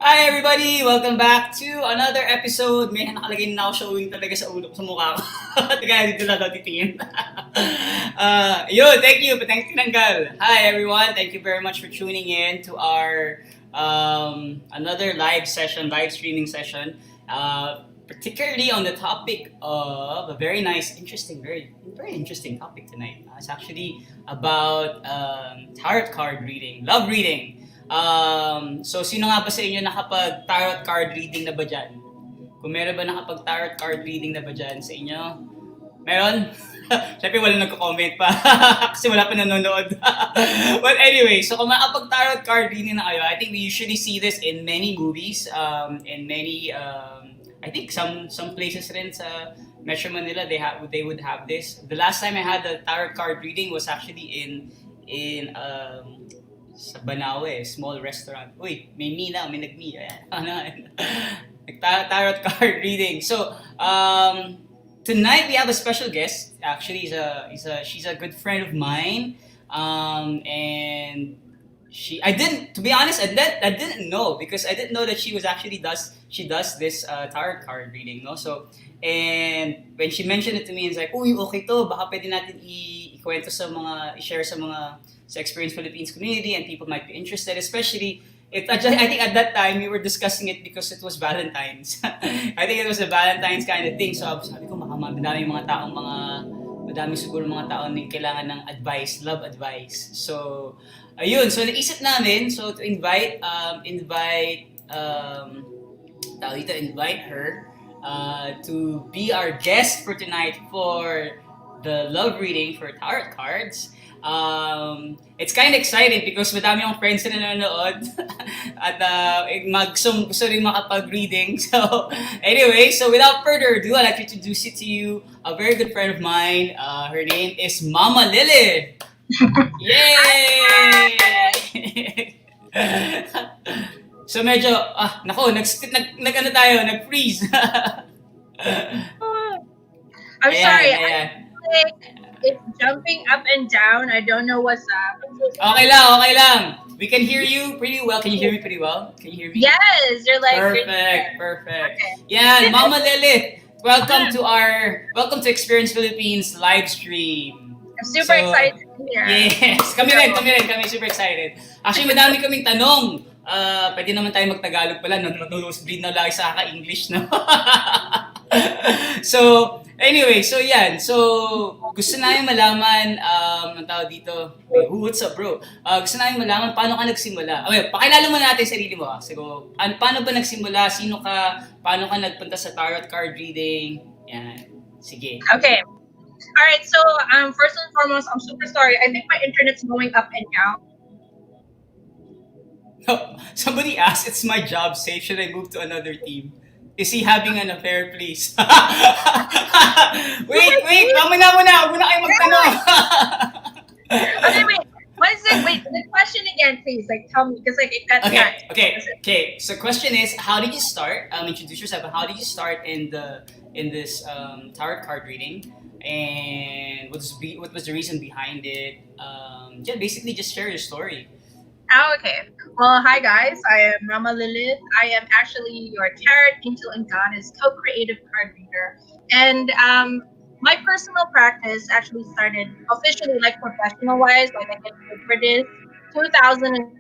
Hi everybody! Welcome back to another episode. May nakalagay na ako showing talaga sa ulo ko sa mukha ko. Kaya dito lang daw titingin. Thank you. Patang tinanggal. Hi everyone. Thank you very much for tuning in to our another live streaming session. Particularly on the topic of a very nice, interesting, very interesting topic tonight. It's actually about tarot card reading, love reading. So, sino nga ba sa inyo nakapag-tarot card reading na ba dyan? Kung meron ba nakapag-tarot card reading na ba dyan sa inyo? Meron? Siyempre, wala nagko-comment pa. Kasi wala pa nanonood. But anyway, so kung makapag-tarot card reading na kayo, I think we usually see this in many movies, in many, I think some places rin sa Metro Manila, they would have this. The last time I had a tarot card reading was actually in sa Banawe, small restaurant. Uy, may nag-me. Tarot card reading. So, tonight we have a special guest. Actually, she's a good friend of mine. And I didn't, to be honest, I didn't know because I didn't know that she does this tarot card reading, no? So, and when she mentioned it to me, it's like, uy, okay to, baka pwede natin ikwento i-share sa Experience Philippines community and people might be interested, especially I think at that time we were discussing it because it was Valentine's. I think it was a Valentine's kind of thing. So sabi ko, madami siguro mga taong kailangan ng advice, love advice. So, ayun. So, naisip namin, to invite her to be our guest for tonight for the love reading for tarot cards. It's kind of exciting because madami yung friends na nanonood at gusto rin makapag-reading. So, anyway, so without further ado, I'd like to introduce it to you a very good friend of mine. Her name is Mama Lilith. Yay! So medyo, nag-freeze. I'm sorry. It's jumping up and down. I don't know what's up. Okay lang. We can hear you pretty well. Can you hear me pretty well? Can you hear me? Yes, you're like perfect. Okay. Yeah, Mama Lilith. Welcome to Experience Philippines live stream. I'm super excited to be here. Yes, kami super excited. Actually, madami kaming tanong. Pwede naman tayo mag-Tagalog pala. Nag-nosebleed na lagi sa English, no? So, anyway, so yan. So, gusto namin malaman, ang tawag dito, what's up bro? Gusto namin malaman paano ka nagsimula. Okay, pakilala mo natin sarili mo. So, paano ba nagsimula? Sino ka? Paano ka nagpunta sa tarot card reading? Yan. Sige. Okay. Alright, so first and foremost, I'm super sorry. I think my internet's going up and down. No, somebody asked, it's my job safe. Should I move to another team? Is he having an affair, please? wait, muna. Huwag muna kayo magtanong. Okay, wait. Wait, the question again, please. Like, tell me, because like it got Okay. So, question is, how did you start? Introduce yourself. How did you start in this tarot card reading? And what was the reason behind it? Basically, just share your story. Oh, okay. Well, hi guys. I am Mama Lilith. I am actually your tarot angel and goddess co-creative card reader. And my personal practice actually started officially, like professional wise, like I get paid for this 2000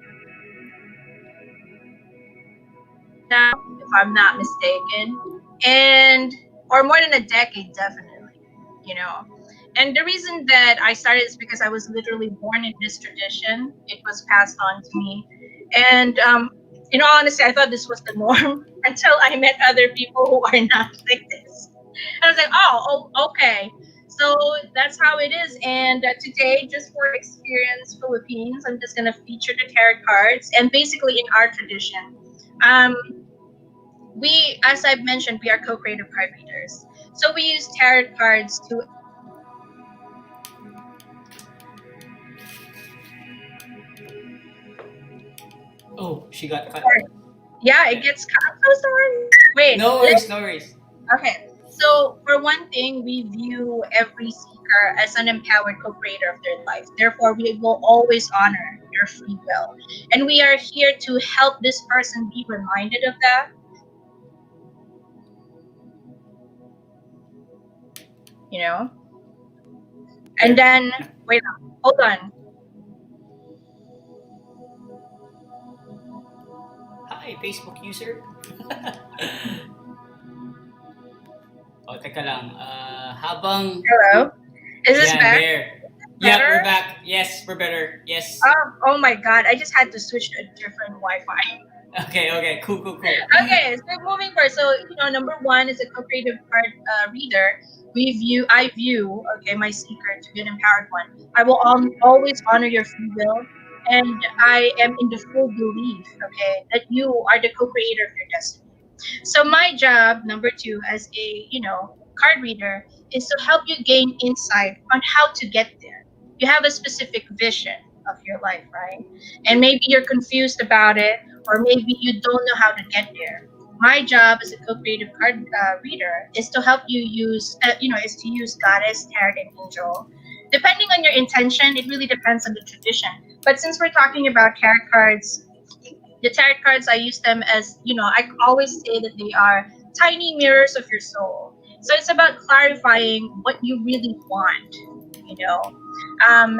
now, if I'm not mistaken, and or more than a decade, definitely. You know. And the reason that I started is because I was literally born in this tradition. It was passed on to me. And in all honesty, I thought this was the norm until I met other people who are not like this. And I was like, oh, okay. So that's how it is. And today, just for Experience Philippines, I'm just going to feature the tarot cards. And basically, in our tradition, we, as I've mentioned, we are co-creative card readers. So we use tarot cards to Oh, she got cut. Yeah, it gets cut. I'm so sorry. Wait. No worries. Okay. So for one thing, we view every seeker as an empowered co-creator of their life. Therefore, we will always honor their free will. And we are here to help this person be reminded of that, you know? And There. then, wait, hold on. Hi, Facebook user. O, teka lang. Habang... Hello? Is this Yan, back? there. Yep, we're Better? back. Yes, we're better. Yes. Oh my god, I just had to switch to a different Wi-Fi. Okay. Cool. Okay, so moving forward. So number one is a co-creative card reader. I view, okay, my seeker to be an empowered one. I will always honor your free will, and I am in the full belief, okay, that you are the co-creator of your destiny. So my job, number two, as a card reader, is to help you gain insight on how to get there. You have a specific vision of your life, right? And maybe you're confused about it, or maybe you don't know how to get there. My job as a co-creative card reader is to help you is to use goddess, tarot, and angel. Depending on your intention, it really depends on the tradition. But since we're talking about tarot cards, the tarot cards, I use them as, I always say that they are tiny mirrors of your soul. So it's about clarifying what you really want,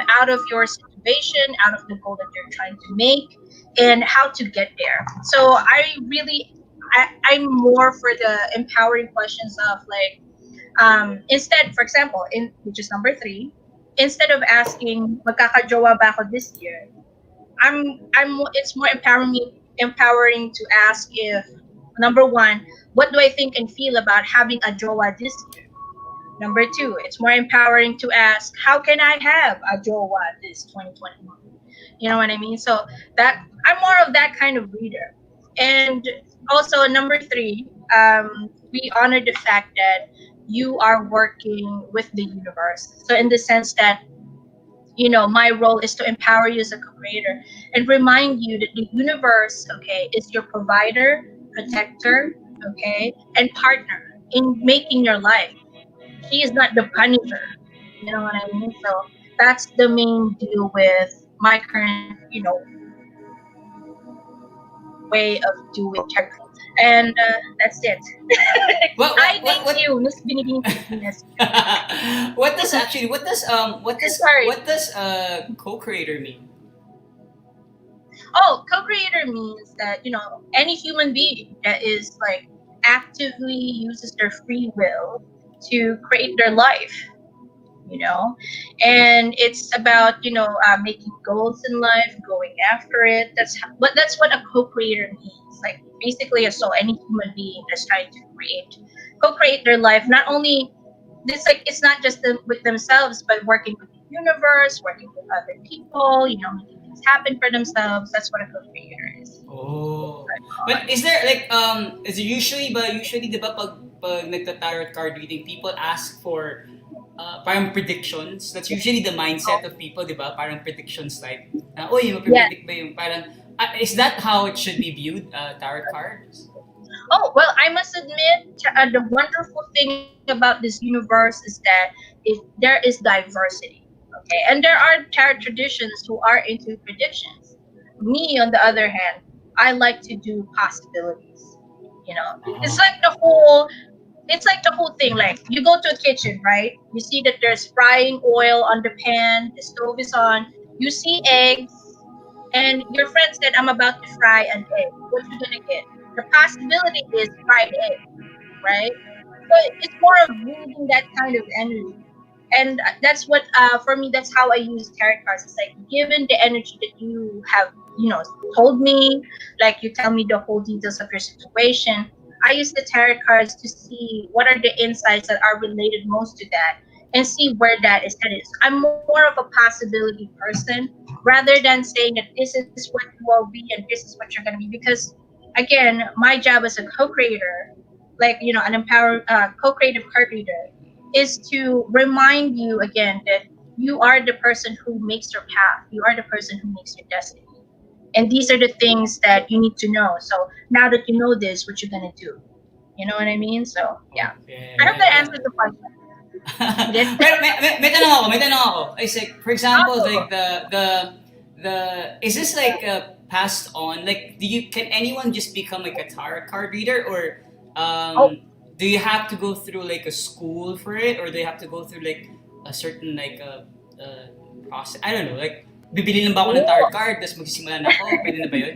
out of your situation, out of the goal that you're trying to make, and how to get there. So I'm more for the empowering questions of like, instead, for example, in which is number three, instead of asking magkakajowa ba ako this year, it's more empowering to ask if, number one, what do I think and feel about having a jowa this year? Number two, it's more empowering to ask, how can I have a jowa this 2021? You know what I mean? So that I'm more of that kind of reader. And also number three, we honor the fact that you are working with the universe. So in the sense that my role is to empower you as a creator and remind you that the universe, okay, is your provider, protector, okay, and partner in making your life. She is not the punisher. You know what I mean? So that's the main deal with my current, way of doing tarot. And that's it. What I what what thank what? you, Miss Binibini Pilipinas. What does actually Sorry. what does co-creator mean? Oh, co-creator means that, any human being that is like actively uses their free will to create their life, you know, and it's about, making goals in life, going after it. That's what a co-creator means. Like basically, so any human being that's trying to co-create their life, not only it's not just with themselves, but working with the universe, working with other people, making things happen for themselves. That's what a co-creator is. Oh. But is there like is it usually 'di ba pag nagta-tarot card reading, people ask for parang predictions. That's usually the mindset of people, 'di ba? Parang predictions like oy, Yes. mapipredict ba yung parang is that how it should be viewed, tarot cards? Oh, well, I must admit, the wonderful thing about this universe is that there is diversity. Okay, and there are tarot traditions who are into predictions. Me, on the other hand, I like to do possibilities. It's Uh-huh. like the whole thing. Like you go to a kitchen, right? You see that there's frying oil on the pan, the stove is on. You see eggs, and your friend said, "I'm about to fry an egg." What you gonna get? The possibility is fried egg, right? So it's more of reading that kind of energy. And that's what, for me, that's how I use tarot cards. It's like, given the energy that you have, told me, like you tell me the whole details of your situation, I use the tarot cards to see what are the insights that are related most to that and see where that is headed. So I'm more of a possibility person rather than saying that this is what you will be and this is what you're going to be. Because again, my job as a co-creator, like an empower co-creative card reader, is to remind you again that you are the person who makes your path. You are the person who makes your destiny. And these are the things that you need to know. So now that you know this, what you're gonna do. You know what I mean? So yeah. I hope that Yeah. answers the question. Did it? Pero may tanong ako. It's like, for example, Oh, like the the is this like passed on? Like, do you can anyone just become like a tarot card reader, or Oh, do you have to go through like a school for it, or do you have to go through like a certain like process? I don't know. Like, bibili lang ba ako ng tarot oh, card, tapos magsisimula na ako? Pwede na ba yun?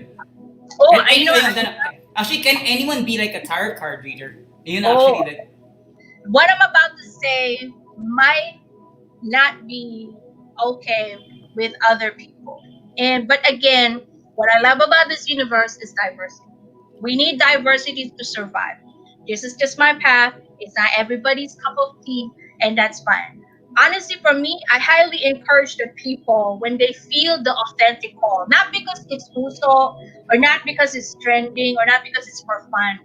oh, And you know, anyway, actually, can anyone be like a tarot card reader? Yun actually oh, like what I'm about to say might not be okay with other people. And but again, what I love about this universe is diversity. We need diversity to survive. This is just my path. It's not everybody's cup of tea, and that's fine. Honestly, for me, I highly encourage the people when they feel the authentic call, not because it's uso, or not because it's trending, or not because it's for fun.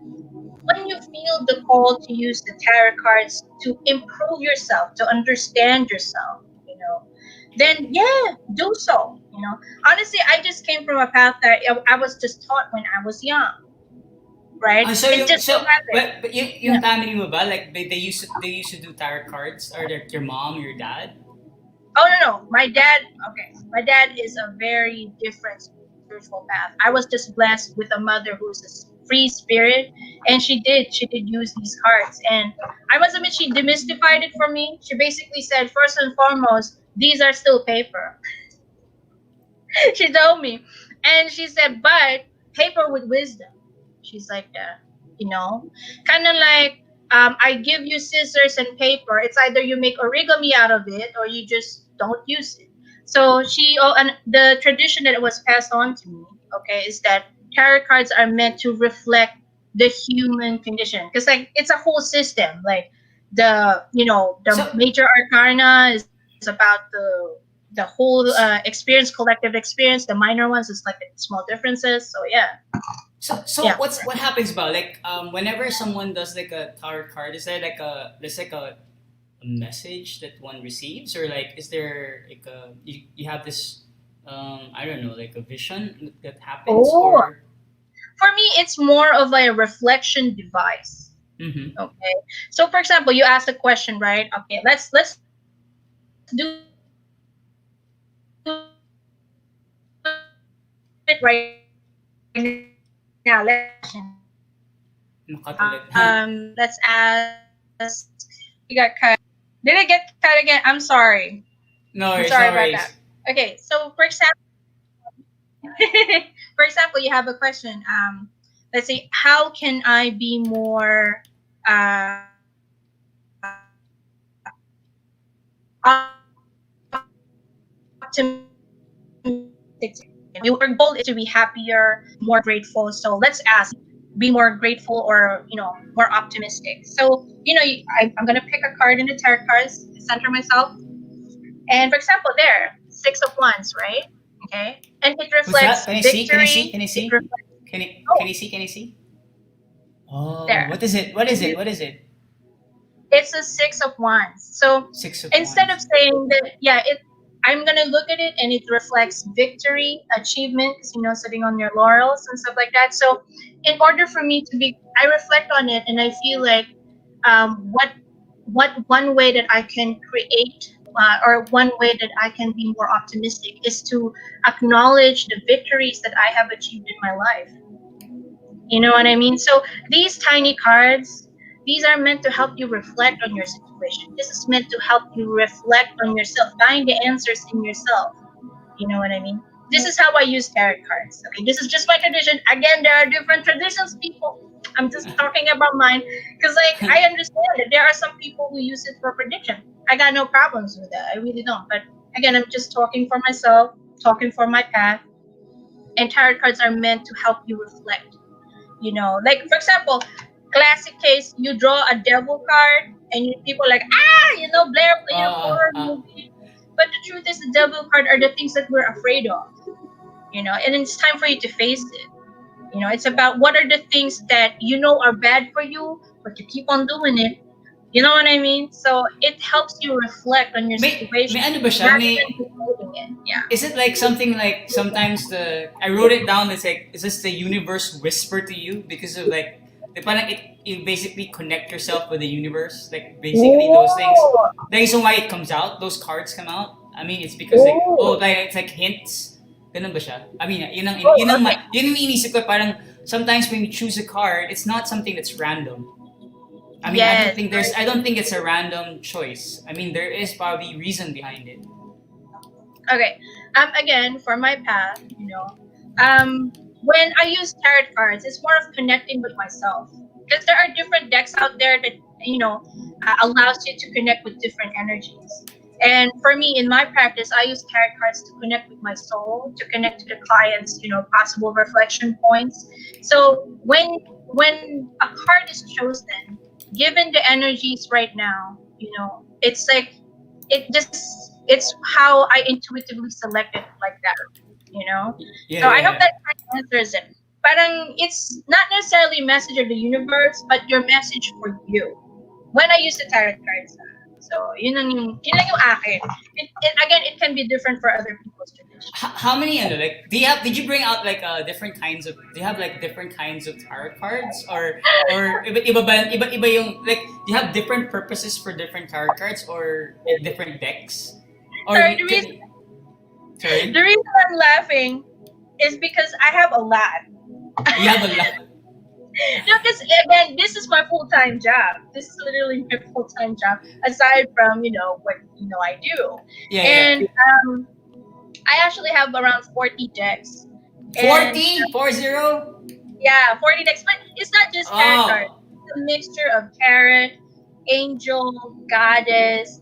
When you feel the call to use the tarot cards to improve yourself, to understand yourself, then yeah, do so. Honestly, I just came from a path that I was just taught when I was young, right? so It's yung just so habit. but yung Yeah. family mo ba like they used to do tarot cards, or like your mom, your dad? Oh no, my dad. Okay, my dad is a very different spiritual path. I was just blessed with a mother who's a free spirit, and she did use these cards, and I must admit she demystified it for me. She basically said, first and foremost, these are still paper. She told me. And she said, but paper with wisdom. She's like that, kind of like, I give you scissors and paper. It's either you make origami out of it or you just don't use it. So and the tradition that was passed on to me, okay, is that tarot cards are meant to reflect the human condition. Because, like, it's a whole system. Like, the So major arcana is about the whole experience, collective experience. The minor ones is like the small differences. So yeah, so yeah. what happens about like whenever someone does like a tarot card, is there like there's like a message that one receives, or like is there like you have this I don't know, like a vision that happens, Oh, or for me, it's more of a reflection device. mm-hmm. Okay. So, for example, you asked a question, right? Okay, let's do it right now. Let's ask. Nakatulit. We got cut. Did it get cut again? I'm sorry. I'm sorry about that. No worries, Okay, no so worries. for example, you have a question. Let's say, how can I be more optimistic today? Your goal is to be happier, more grateful. So let's ask, be more grateful or more optimistic. So I'm gonna pick a card in the tarot cards, center myself, and for example, there, Six of Wands, right? Okay, and it Who's that? reflects Can I see? Can I see? victory. Can I It see? reflects Can oh, I see? Can I see? Oh, there. what is it? What is it? What is it? It's a Six of Wands. So Six of instead of Wands. saying that, yeah, I'm gonna look at it and it reflects victory, achievement, sitting on your laurels and stuff like that. So in order for me to be, I reflect on it and I feel like, what one way that I can create, or one way that I can be more optimistic is to acknowledge the victories that I have achieved in my life. You know what I mean? So these tiny cards, these are meant to help you reflect on your situation. This is meant to help you reflect on yourself, find the answers in yourself. You know what I mean? This is how I use tarot cards. Okay, this is just my tradition. Again, there are different traditions, people. I'm just talking about mine because, like, I understand that there are some people who use it for prediction. I got no problems with that. I really don't. But again, I'm just talking for myself, talking for my path. And tarot cards are meant to help you reflect. Like, for example, classic case, you draw a devil card and people are like, Blair played a Uh, horror uh, movie. But the truth is, the devil card are the things that we're afraid of, and it's time for you to face it. It's about what are the things that are bad for you, but you keep on doing it. You know what I mean? So it helps you reflect on your may situation ano ba siya? rather May than avoiding it. Yeah. is it like something like sometimes I wrote it down. It's like, is this the universe whisper to you because of like the parang you basically connect yourself with the universe, like basically those things. Oh, The reason why it comes out, those cards come out. I mean, it's because like, oh, oh, like it's like hints. Ganun ba siya? I mean, Oh, yun ang iniisip ko, parang sometimes when you choose a card, it's not something that's random. I mean, yes. I don't think it's a random choice. I mean, there is probably reason behind it. Okay. Again, for my path, when I use tarot cards, it's more of connecting with myself because there are different decks out there that allows you to connect with different energies. And for me, in my practice, I use tarot cards to connect with my soul, to connect to the client's, possible reflection points. So when a card is chosen, given the energies right now, it's like it's how I intuitively select it like that. Yeah, So I hope yeah. that kind of answers it. Parang it's not necessarily a message of the universe, but your message for you. When I use the tarot cards. So yun lang yung akin. Again, it can be different for other people's tradition. How many like did you bring out like different kinds of do you have like different kinds of tarot cards or iba yung like do you have different purposes for different tarot cards or different decks or Sorry, the reason I'm laughing is because I have a lot. you have a lot. No, because again, this is my full-time job. This is literally my full-time job, aside from what I do. Yeah, And yeah. I actually have around 40 decks. 40? 40? Yeah, 40 decks. But it's not just tarot cards. Oh. It's a mixture of tarot, angel, goddess.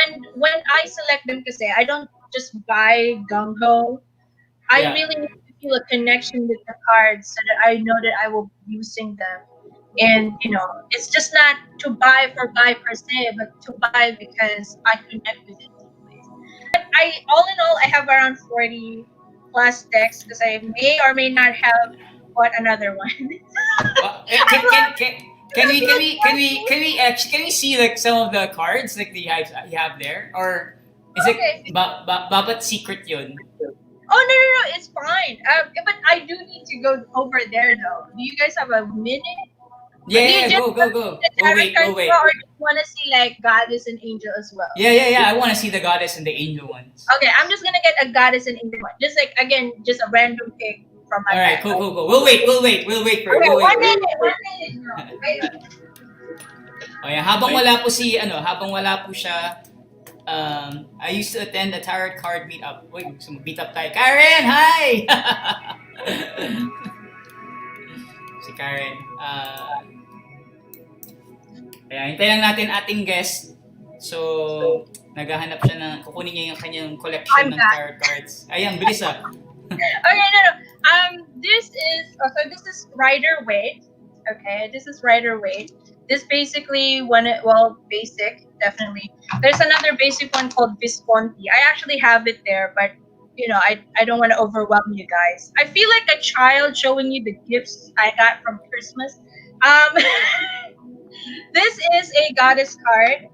And when I select them, because I don't just buy gung ho. I Yeah. really need to feel a connection with the cards so that I know that I will be using them. And it's just not to buy for buy per se, but to buy because I connect with it. But all in all, I have around 40 plus decks because I may or may not have bought another one. Can we see like some of the cards like the you have there or is Okay. it babat secret yun? Oh no, it's fine. But I do need to go over there though. Do you guys have a minute? Yeah, go. Or Wait. do you want to see like goddess and angel as well? Yeah. I want to see the goddess and the angel ones. Okay, I'm just gonna get a goddess and angel one. Just like again, just a random pick from my. All right, cool. We'll wait for it. Okay, one minute. Wait. Oh yeah, habang wala po siya, I used to attend a tarot card meetup. Wait, meet up tayo. Karen, hi! Si Karen. Kaya hintayin lang natin ating guest. So, naghahanap siya kukunin niya yung kanyang collection ng tarot cards. Ayan, bilis ah. Okay, no. This is Rider Waite. Okay, this is Rider Waite. This basically basic, definitely. There's another basic one called Visconti. I actually have it there, but I don't want to overwhelm you guys. I feel like a child showing you the gifts I got from Christmas. This is a goddess card.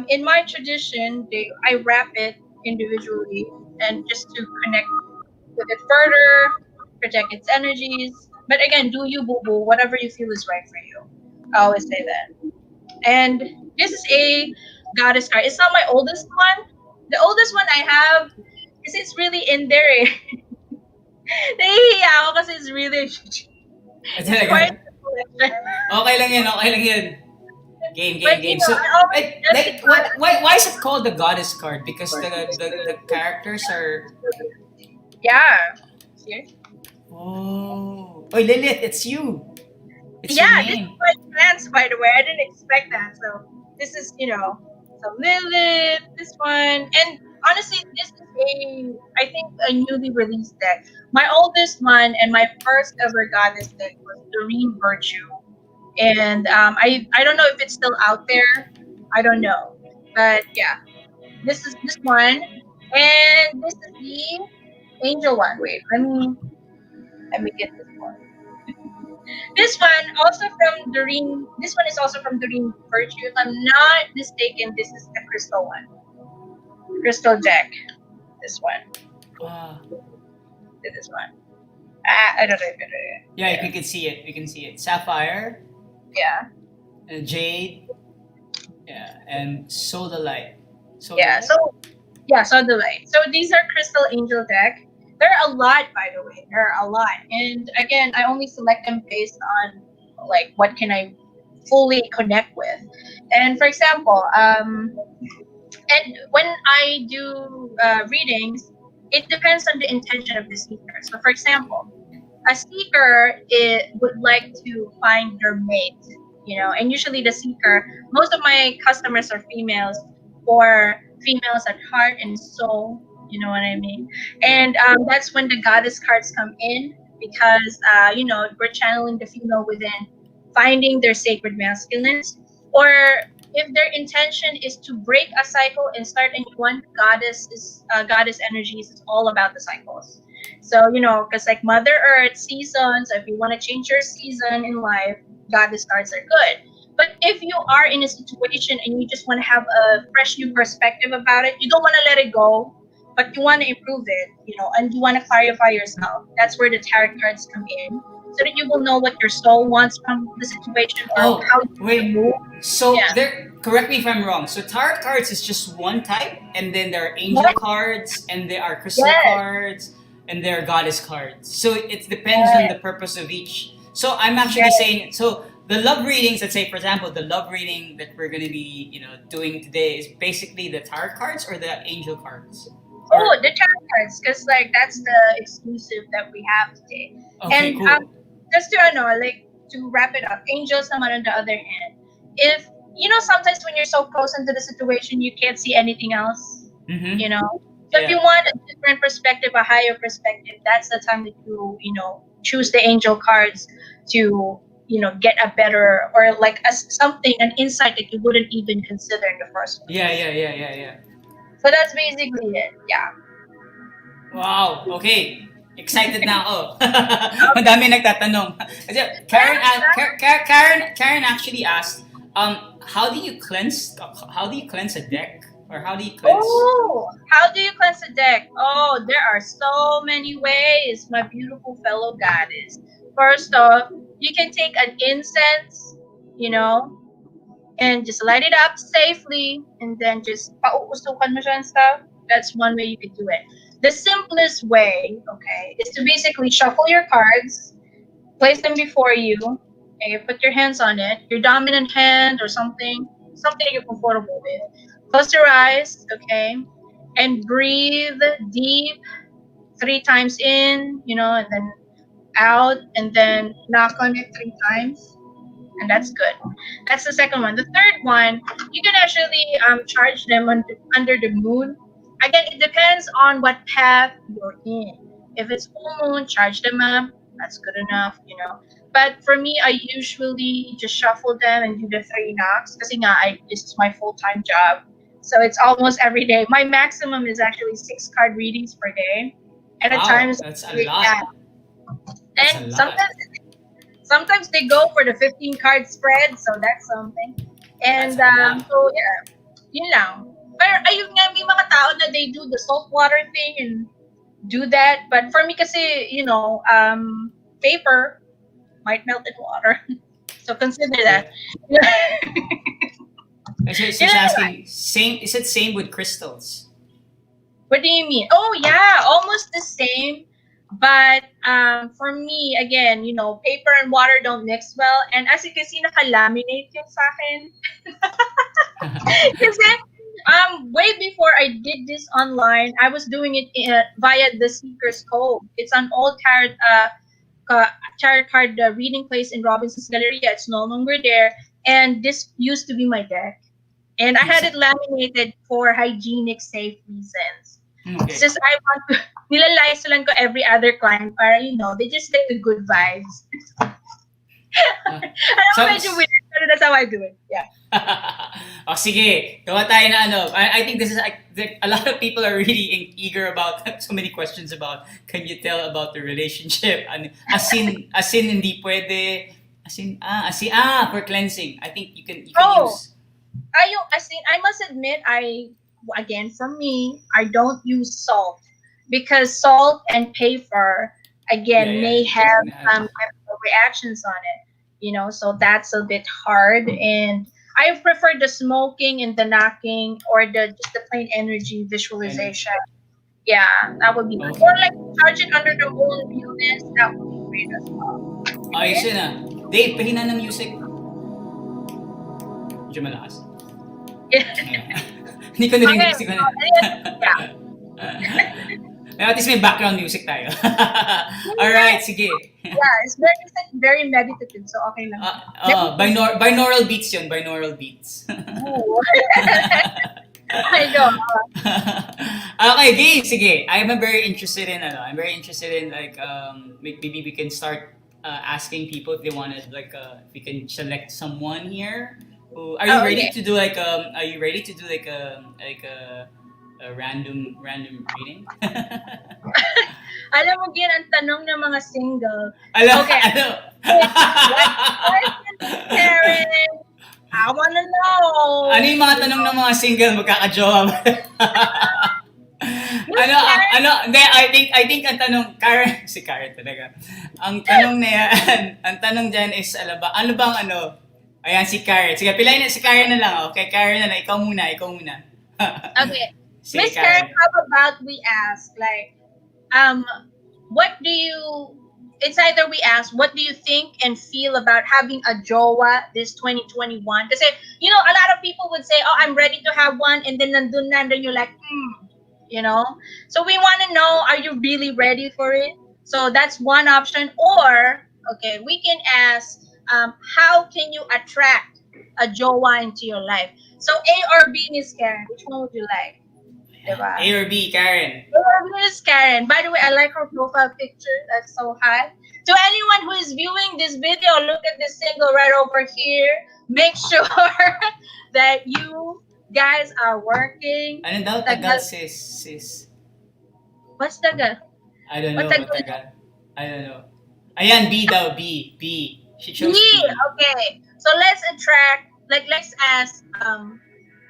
In my tradition, I wrap it individually and just to connect with it further, protect its energies. But again, do you boo boo, whatever you feel is right for you. I always say that. And this is a goddess card. It's not my oldest one. The oldest one I have is it's really in there. Nahihiya ako kasi it's really it's quite Okay lang yan. Game. So, why is it called the goddess card? Because the characters are. Yeah. See? Oh, Lilith, it's you. It's this your is name. my plans, by the way. I didn't expect that. So this is, so Lilith, this one, and honestly, this is I think a newly released deck. My oldest one and my first ever goddess deck was Doreen Virtue, and I don't know if it's still out there. I don't know, but yeah, this is this one, and this is the angel one. Wait, let me get this one. This one also from Doreen. This one is also from Doreen Virtue. If I'm not mistaken, this is the crystal one. Crystal deck. This one. Wow. This one. I don't know. Yeah, you can see it. You can see it. Sapphire. Yeah. Jade. Yeah, and Soda Light. So the light. So these are crystal angel deck. There are a lot, by the way. There are a lot, and again, I only select them based on like what can I fully connect with. And for example, and when I do readings, it depends on the intention of the seeker. So, for example, a seeker would like to find their mate, and usually the seeker, most of my customers are females, or females at heart and soul, you know what I mean? And that's when the goddess cards come in, because we're channeling the female within, finding their sacred masculines, or if their intention is to break a cycle and start a new one, goddess energies is all about the cycles. So, because like Mother Earth seasons, if you want to change your season in life, goddess cards are good. But if you are in a situation and you just want to have a fresh new perspective about it, you don't want to let it go, but you want to improve it, and you want to clarify yourself. That's where the tarot cards come in, so that you will know what your soul wants from the situation, or Oh, how you want to wait. move. So Yeah. there, correct me if I'm wrong. So tarot cards is just one type, and then there are angel Yes. cards, and there are crystal Yes. cards, and there are goddess cards. So it depends on the Yes. purpose of each. So I'm actually Yes. saying, so the love readings, let's say for example, the love reading that we're gonna be, doing today is basically the tarot cards or the angel cards, Oh, or the tarot cards, because like that's the exclusive that we have today. okay, And cool. just to know, like, to wrap it up, angels naman on the other hand, if sometimes when you're so close into the situation, you can't see anything else. You Mm-hmm. know, so if you Yeah. want a different perspective, a higher perspective, that's the time that you choose the angel cards to get a better, or like something, an insight that you wouldn't even consider in the first Yeah, place. yeah, yeah, yeah, yeah. So that's basically it. Yeah. Wow, okay. Excited na ako. Madami nagtatanong. Kasi Karen actually asked, how do you cleanse a deck? Or how do you cleanse? Oh, how do you cleanse a deck? Oh, there are so many ways, my beautiful fellow goddess. First off, you can take an incense, you know, and just light it up safely, and then just pauusukan mo siya and stuff. That's one way you could do it. The simplest way, okay, is to basically shuffle your cards, place them before you, and you put your hands on it, your dominant hand or something you're comfortable with. Close your eyes, okay, and breathe deep 3 times in, and then out, and then knock on it 3 times, and that's good. That's the second one. The third one, you can actually charge them under the moon. Again, it depends on what path you're in. If it's full moon, charge them up. That's good enough. But for me, I usually just shuffle them and do the 3 knocks, because this is my full time job. So it's almost every day. My maximum is actually 6 card readings per day, and at Wow, times, that's a yeah. lot. That's a And lot. sometimes they go for the 15 card spread, so that's something. That's And a lot. so yeah, yun lang. Pero ayun nga, may mga tao na they do the salt water thing and do that. But for me kasi, paper might melt in water. So consider that. Yeah. You So know, she's asking, same is it same with crystals? what do you mean? Oh yeah, almost the same. But for me, again, paper and water don't mix well. And as you can see, naka-laminate yung sa akin. Kasi way before I did this online, I was doing it via the Seeker's Cove. It's an old tarot card reading place in Robinson's Galleria. It's no longer there, and this used to be my deck. And I had it laminated for hygienic, safe reasons. It's Okay. just I want to nilalayasan ko every other client para, they just get the good vibes. Uh, I know, so, medyo weird, but that's how I do it. Yeah. oh, sige. Gawa tayo na ano. I think this is like, a lot of people are really eager about so many questions about, can you tell about the relationship? Asin hindi pwede. For cleansing. I think you can Oh, use. I must admit, again, for me, I don't use salt, because salt and paper, Yeah, again, yeah. may have Yeah. chemical reactions on it, so that's a bit hard. And I prefer the smoking and the knocking, or the just the plain energy Energy. visualization. Yeah, that would be good. Or Okay. like charge it under the moon realness. That would be great as well. Ayos Okay. yun ah. Dave, pahina ng music. Medyo malakas. Yeah. Ayan. Hindi ko narinig. Okay. Hindi ko So, na. yeah. At least may background music tayo. Yeah, Alright, sige. it's like very meditative. So okay lang siya. Meditation. Binaural beats yun. Binaural beats. Ooh. I know. Okay, game. Sige. I'm very interested in I'm very interested in like maybe we can start asking people if they wanted like if we can select someone here. Who are you Oh, ready okay. to do like are you ready to do like a random reading? Alam mo, Gian, ang tanong ng mga single. Alam, Okay. ano? What question, Karen? I wanna know. Ano yung mga tanong ng mga single magkakajowa ba? ano hindi I think ang tanong Karen si Karen talaga. Ang tanong na yan, ang tanong diyan is ano bang ayan si Karen. Sige, pilayin na si Karen na lang. Okay, Karen na lang. Ikaw muna. Okay. Sige, Miss Karen, how about we ask, like, what do you, it's either we ask, what do you think and feel about having a jowa this 2021? Kasi, you know, a lot of people would say, oh, I'm ready to have one, and then nandun na, and then you're like, you know? So we want to know, are you really ready for it? So that's one option. Or, okay, we can ask, how can you attract a jowa into your life? So A or B, Miss Karen, which one would you like? Diba? A or B, Karen. Miss Karen. By the way, I like her profile picture. That's so hot. To anyone who is viewing this video, look at this single right over here. Make sure that you guys are working. Ano daw tagal sis? What's tagal? I don't know. What tagal? Tagal. I don't know. Ayan, B daw. B. She chose B. Okay. So let's ask,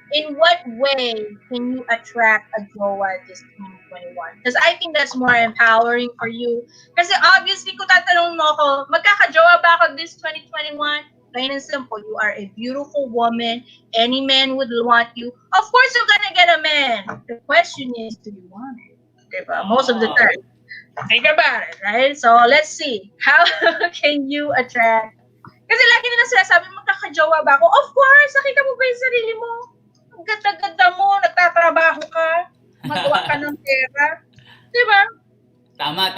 in what way can you attract a jowa this 2021? Because I think that's more empowering for you. Kasi obviously, kung tatanong mo ako, magkakajowa ba ako this 2021? Plain and simple, you are a beautiful woman. Any man would want you. Of course, you're gonna get a man. The question is, do you want it? Diba? Most of the time. Think about it, right? So let's see. How can you attract? Kasi lagi nila sinasabi, magkakajowa ba ako? Of course, nakita mo ba yung sarili mo? Ang ganda-ganda mo, nagtatrabaho ka, magawa ka ng pera. Diba? Tama.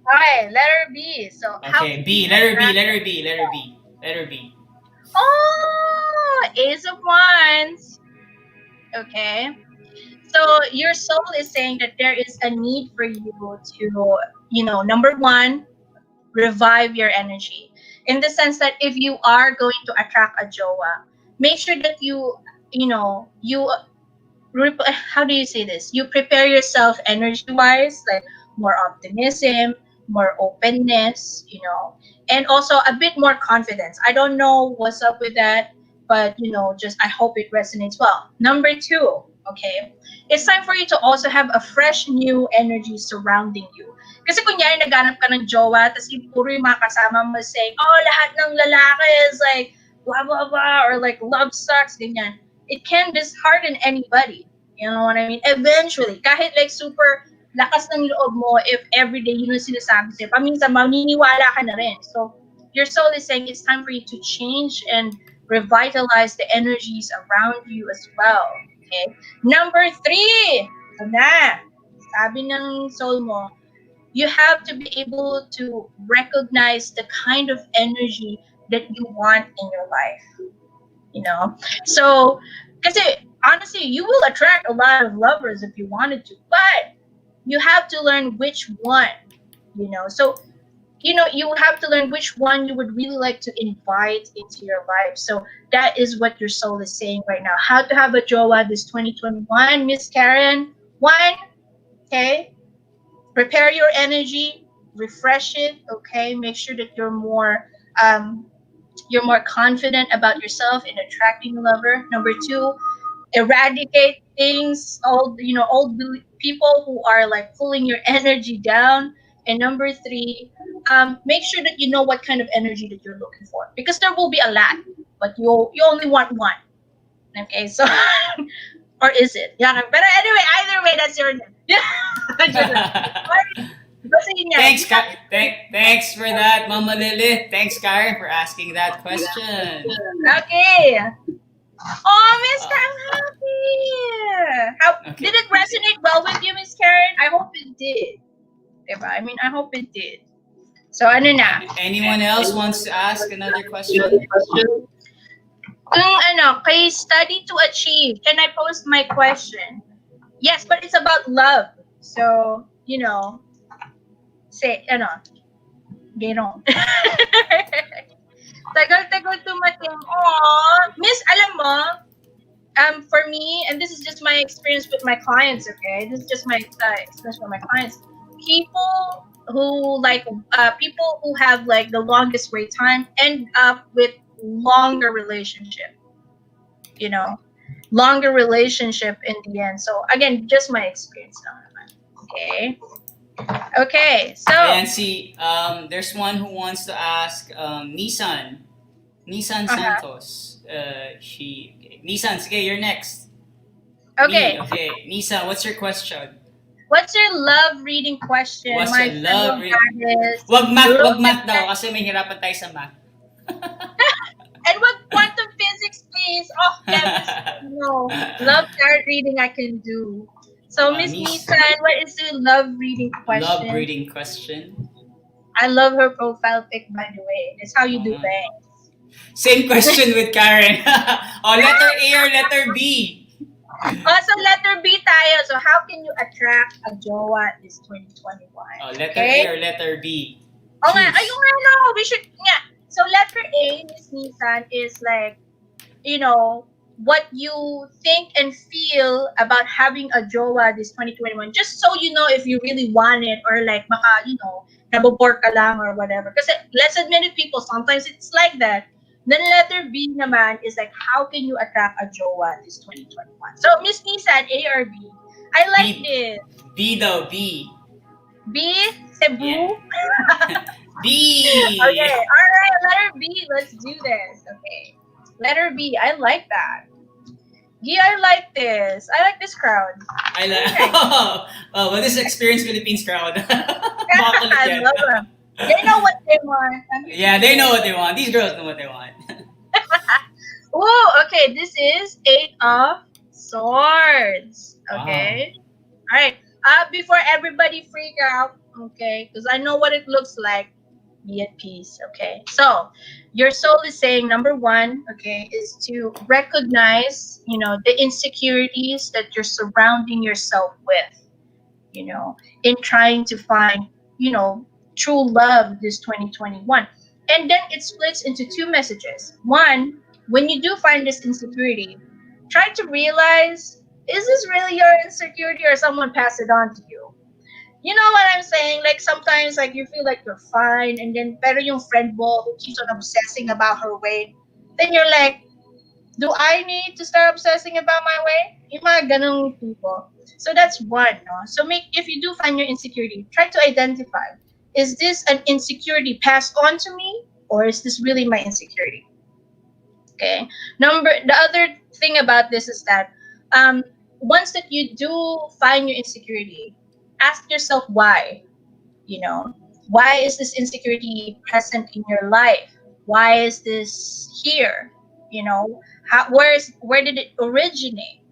Okay, letter B. So, okay, B. Letter B. Oh, Ace of Wands. Okay. So, your soul is saying that there is a need for you to, number one, revive your energy. In the sense that if you are going to attract a jowa, make sure that how do you say this? You prepare yourself energy-wise, like more optimism, more openness, and also a bit more confidence. I don't know what's up with that, but just I hope it resonates well. Number two, okay, it's time for you to also have a fresh new energy surrounding you. Kasi kunyari naghanap ka ng jowa, tapos puro yung mga kasama mo saying, oh, lahat ng lalaki is like, blah, blah, blah, or like love sucks, ganyan. It can dishearten anybody. You know what I mean? Eventually, kahit like super lakas ng loob mo, if everyday yun yung sinasabi sa'yo, paminsan maniniwala ka na rin. So, your soul is saying it's time for you to change and revitalize the energies around you as well. Okay? Number three, ito na, sabi ng soul mo, you have to be able to recognize the kind of energy that you want in your life. So kasi honestly, you will attract a lot of lovers if you wanted to, but you have to learn which one. So you have to learn which one you would really like to invite into your life. So that is what your soul is saying right now. How to have a jowa this 2021, Miss Karen. One, okay, prepare your energy, refresh it, okay, make sure that you're more confident about yourself in attracting a lover. Number two, eradicate things, old people who are like pulling your energy down. And number three, make sure that you know what kind of energy that you're looking for, because there will be a lot, but you only want one. Okay, so Or is it? Yeah. But anyway, either way, that's your name. Basta yun yan. Thanks for that, Mama Lilith. Thanks, Karen, for asking that question. Okay. Oh, Miss Uh, Karen, I'm happy. How did okay. it resonate well with you, Miss Karen? I hope it did. Diba? I mean, I hope it did. So, ano na? Anyone else wants to ask another question? Kung ano, kay study to achieve, can I post my question? Yes, but it's about love. So, say, gano'n. Tagal-tagal tumating. Aww. Miss, alam mo, for me, and this is just my experience with my clients, okay? This is just my experience with my clients. People who have like the longest wait time end up with longer relationship, longer relationship in the end. So again, just my experience now. Okay. Okay. So. Ayan, see, there's one who wants to ask Nissan Santos. Nissan, sige, you're next. Okay. Okay, Nissan, what's your question? What's your love reading question? What's your love reading? Wag math daw kasi may hirapan tayo sa math. And wag quantum physics, please. Oh, yes. No. Love card reading I can do. So, Miss Nissan, what is your love reading question? Love reading question? I love her profile pic, by the way. That's how you do things. Same question with Karen. Letter A or letter B? So letter B tayo. So how can you attract a jowa this 2021? Letter A or letter B? Oh nga, ayun nga, no. We should, yeah. So letter A, Miss Nissan, is like, what you think and feel about having a jowa this 2021. Just so you know if you really want it or like, baka, nabobore ka lang or whatever. Because let's admit it, people, sometimes it's like that. Then letter B naman is like, how can you attract a jowa this 2021? So, Miss Nissan, A or B? I like this. B though, B. B? Cebu? Yeah. B! Okay, alright, letter B. Let's do this. Okay. Letter B. I like that. Yeah, I like this. I like this crowd. I like well, this is Experience Philippines crowd. I love them. They know what they want. Yeah, they know what they want. These girls know what they want. Oh, okay. This is 8 of Swords. Okay. Wow. All right. Before everybody freak out, okay, because I know what it looks like. Be at peace. Okay. So your soul is saying number one, okay, is to recognize, the insecurities that you're surrounding yourself with, in trying to find, true love this 2021. And then it splits into two messages. One, when you do find this insecurity, try to realize, is this really your insecurity or someone passed it on to you? You know what I'm saying? Like sometimes like you feel like you're fine and then pero yung friend mo who keeps on obsessing about her weight, then you're like, do I need to start obsessing about my weight? Yung mga ganong people. So that's one. No? So if you do find your insecurity, try to identify, is this an insecurity passed on to me or is this really my insecurity? Okay. The other thing about this is that once that you do find your insecurity, ask yourself why. Why is this insecurity present in your life? Why is this here? Where did it originate?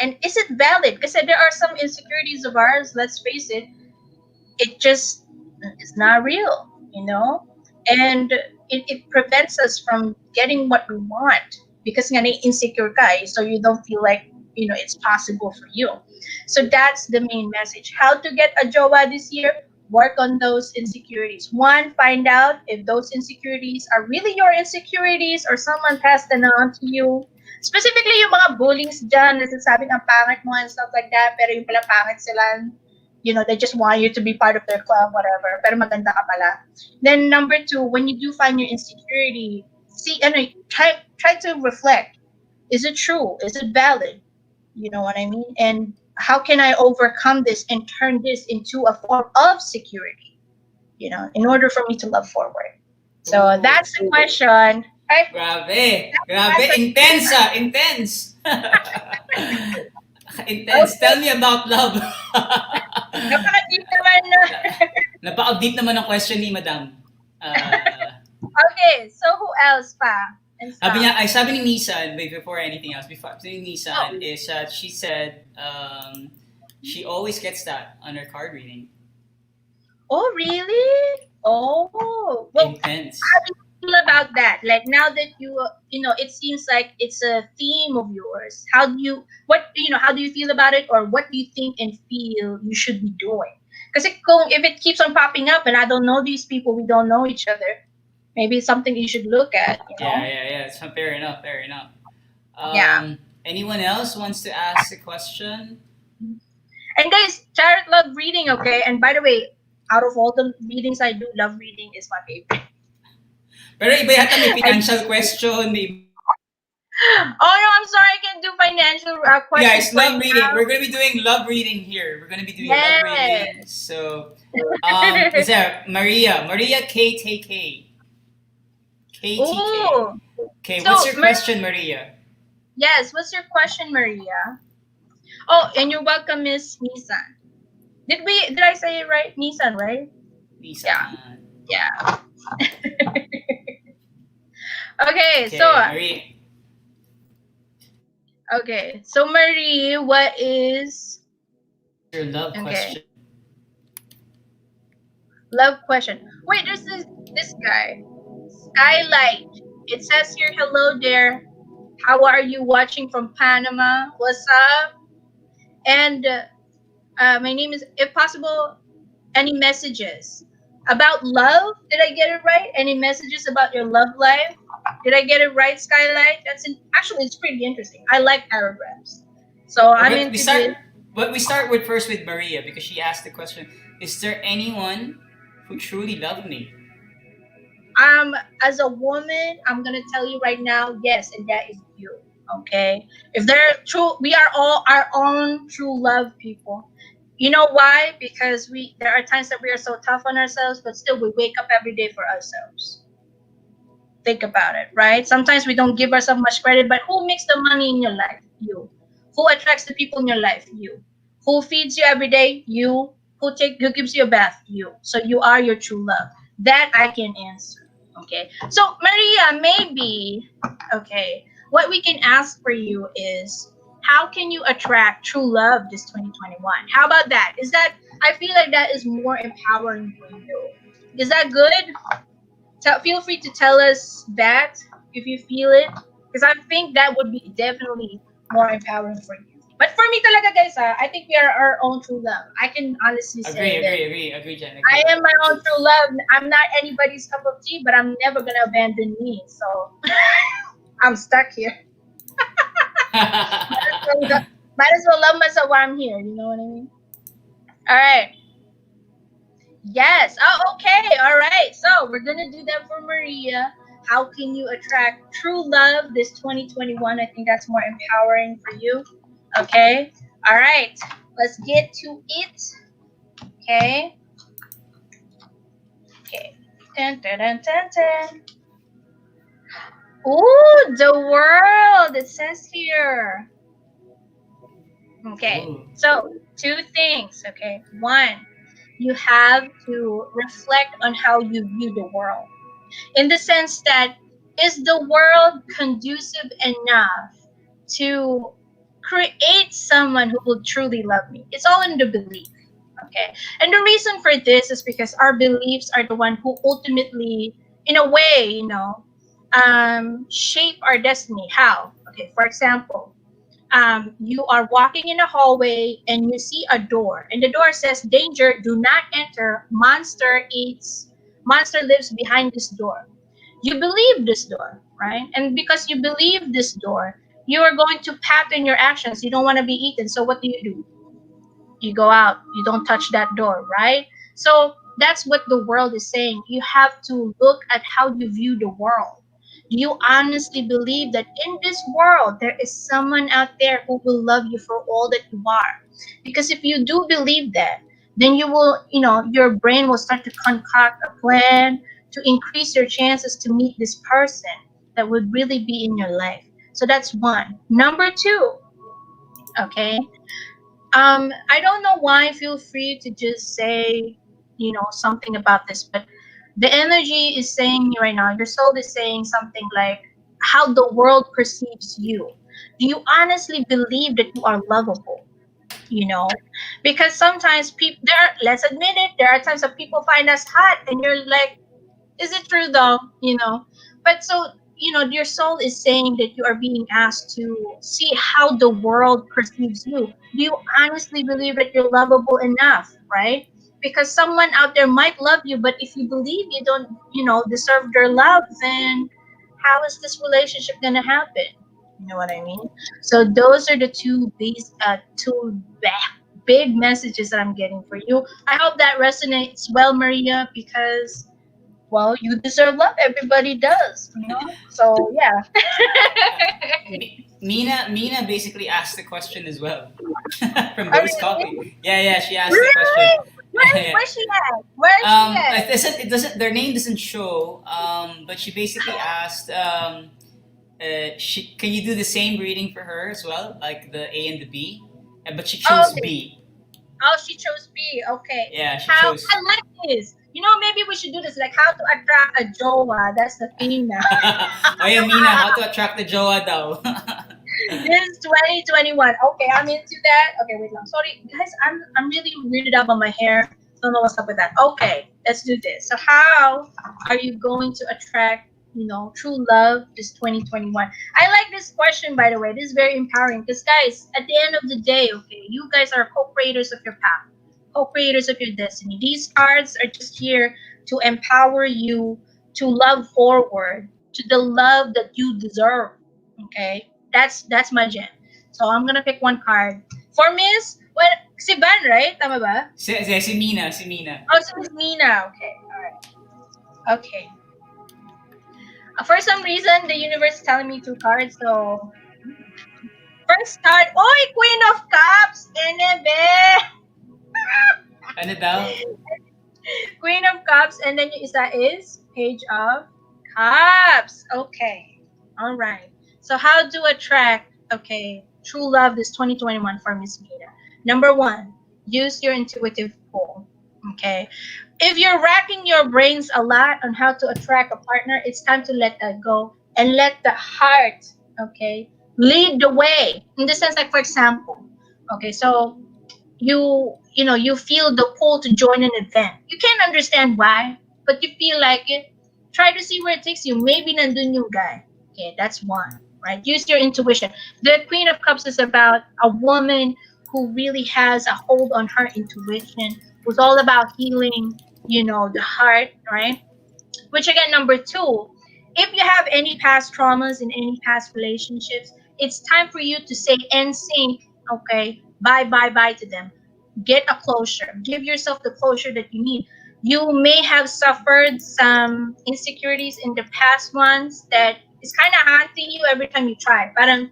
And is it valid? Because there are some insecurities of ours, let's face it, it just is not real, and it prevents us from getting what we want because nga insecure ka, so you don't feel like it's possible for you. So that's the main message. How to get a jowa this year? Work on those insecurities. One, find out if those insecurities are really your insecurities or someone passed them on to you. Specifically, yung mga bullings dyan, nasasabing ang pangit mo and stuff like that, pero yung pala pangit sila, they just want you to be part of their club, whatever, pero maganda ka pala. Then number two, when you do find your insecurity, try to reflect. Is it true? Is it valid? You know what I mean? And how can I overcome this and turn this into a form of security, in order for me to love forward? So that's the question. Grabe. Intense. Intense. Tell me Okay. about love. Napaka-deep naman na. Napaka-deep naman ang question ni Madam. Uh, Okay, so who else pa? And sabi stuff. niya, ay sabi ni Nisan, before anything else, before sabi ni Oh, Nisan is that she said she always gets that on her card reading. oh, really? Oh, well, how Intense. do you feel about that? Like now that you know, it seems like it's a theme of yours. How do you, what, how do you feel about it, or what do you think and feel you should be doing? Because if it keeps on popping up, and I don't know these people, we don't know each other. Maybe it's something you should look at. You Yeah, know? yeah, yeah. So fair enough, fair enough. Yeah. Anyone else wants to ask a question? And guys, Jared love reading. Okay. And by the way, out of all the readings I do, love reading is my favorite. Pero iba yata may I financial question, may iba yata may Oh no, I'm sorry. I can't do financial questions guys, for love you reading. now. We're gonna be doing love reading here. We're gonna be doing love reading. Yes. So, is there Maria KTK. KTK. Ooh. Okay, So, what's your Maria, question, Maria? yes. What's your question, Maria? Oh, and you're welcome, Miss Nissan. Did I say it right? Nissan, right? Yeah. Nisan. Yeah. Okay. So, Okay, Maria. okay. So, Marie, what is Your love okay? question. Love question. Wait, there's this guy. Skylight. It says here, hello there. How are you watching from Panama? What's up? And my name is, if possible, any messages about love? Did I get it right? Any messages about your love life? Did I get it right, Skylight? Actually, it's pretty interesting. I like paragraphs, so Oh, I'm but into this. we start with first with Maria because she asked the question: is there anyone who truly loved me? As a woman, I'm gonna tell you right now, yes, and that is you. Okay, if they're true, we are all our own true love people. You know why? Because there are times that we are so tough on ourselves, but still we wake up every day for ourselves. Think about it, right? Sometimes we don't give ourselves much credit, but who makes the money in your life? You. Who attracts the people in your life? You. Who feeds you every day? You. Who gives you a bath? You. So you are your true love. That I can answer. Okay. So Maria, maybe okay. What we can ask for you is how can you attract true love this 2021? How about that? Is that I feel like that is more empowering for you. Is that good? Feel free to tell us that if you feel it, because I think that would be definitely more empowering for you. But for me talaga guys, I think we are our own true love. I can honestly say that Jen, I agree. am my own true love. I'm not anybody's cup of tea, but I'm never gonna abandon me. So I'm stuck here. Might as well love myself while I'm here. You know what I mean? All right. Yes. Oh, okay. All right. So we're gonna do that for Maria. How can you attract true love this 2021? I think that's more empowering for you. Okay. All right. Let's get to it. Okay. Okay. Dun, dun, dun, dun, dun. Ooh, the world. It says here. Okay. Ooh. So two things. Okay. One, you have to reflect on how you view the world, in the sense that is the world conducive enough to create someone who will truly love me? It's all in the belief. Okay. And the reason for this is because our beliefs are the one who ultimately, in a way, shape our destiny. How? Okay. For example, you are walking in a hallway and you see a door, and the door says, "Danger! Do not enter. Monster lives behind this door." You believe this door, right? And because you believe this door, you are going to pattern your actions. You don't want to be eaten. So what do? You go out, you don't touch that door, right? So that's what the world is saying. You have to look at how you view the world. Do you honestly believe that in this world there is someone out there who will love you for all that you are? Because if you do believe that, then your brain will start to concoct a plan to increase your chances to meet this person that would really be in your life. So that's one. Number two, Okay. I don't know why. Feel free to just say, something about this, but the energy is saying me right now. Your soul is saying something like how the world perceives you. Do you honestly believe that you are lovable? You know, because sometimes people there. Let's admit it. There are times that people find us hot, and you're like, is it true though? But so, your soul is saying that you are being asked to see how the world perceives you. Do you honestly believe that you're lovable enough, right? Because someone out there might love you, but if you believe you don't, deserve their love, then how is this relationship gonna happen? You know what I mean? So those are the big messages that I'm getting for you. I hope that resonates well, Maria, because well, you deserve love. Everybody does. So yeah. Mina basically asked the question as well from Oh, Ghost really? Coffee. Yeah, yeah, she asked the question. Really? Where's she at? Where is she at? It doesn't their name doesn't show. But she basically asked, can you do the same reading for her as well, like the A and the B? But she Oh, chose okay. B. Oh, she chose B. Okay. Yeah, she How chose. I like this. Maybe we should do this, like how to attract a Joa. That's the theme now. Oh yeah, Mina, how to attract the Joa daw. This is 2021. Okay, I'm into that. Okay, wait long. Sorry, guys. I'm really weirded out on my hair. Don't know what's up with that. Okay, let's do this. So how are you going to attract, true love this 2021? I like this question, by the way. This is very empowering because, guys, at the end of the day, okay, you guys are co-creators of your path, co-creators of your destiny. These cards are just here to empower you to love forward to the love that you deserve. Okay, that's my gem. So I'm gonna pick one card for Miss. Well, si Ban, right? Tama ba? Si Mina, si Mina. Oh, so Miss Mina. Okay, all right. Okay. For some reason, the universe is telling me two cards. So first card, Oi, Queen of Cups, Enebe. Ano daw? Queen of Cups, and then yung isa is Page of Cups. Okay. All right. So how to attract, okay, true love this 2021 for Miss Mina. Number one, use your intuitive pull. Okay. If you're racking your brains a lot on how to attract a partner, it's time to let that go and let the heart, okay, lead the way. In the sense, like for example, okay, so you feel the pull to join an event. You can't understand why, but you feel like it. Try to see where it takes you. Maybe nandun yung guy. Okay, that's one. Right? Use your intuition. The Queen of Cups is about a woman who really has a hold on her intuition, who's all about healing, the heart, right? Which again, number two, if you have any past traumas in any past relationships, it's time for you to say NSYNC, okay, bye, bye, bye to them. Get a closure. Give yourself the closure that you need. You may have suffered some insecurities in the past ones that is kind of haunting you every time you try. Parang,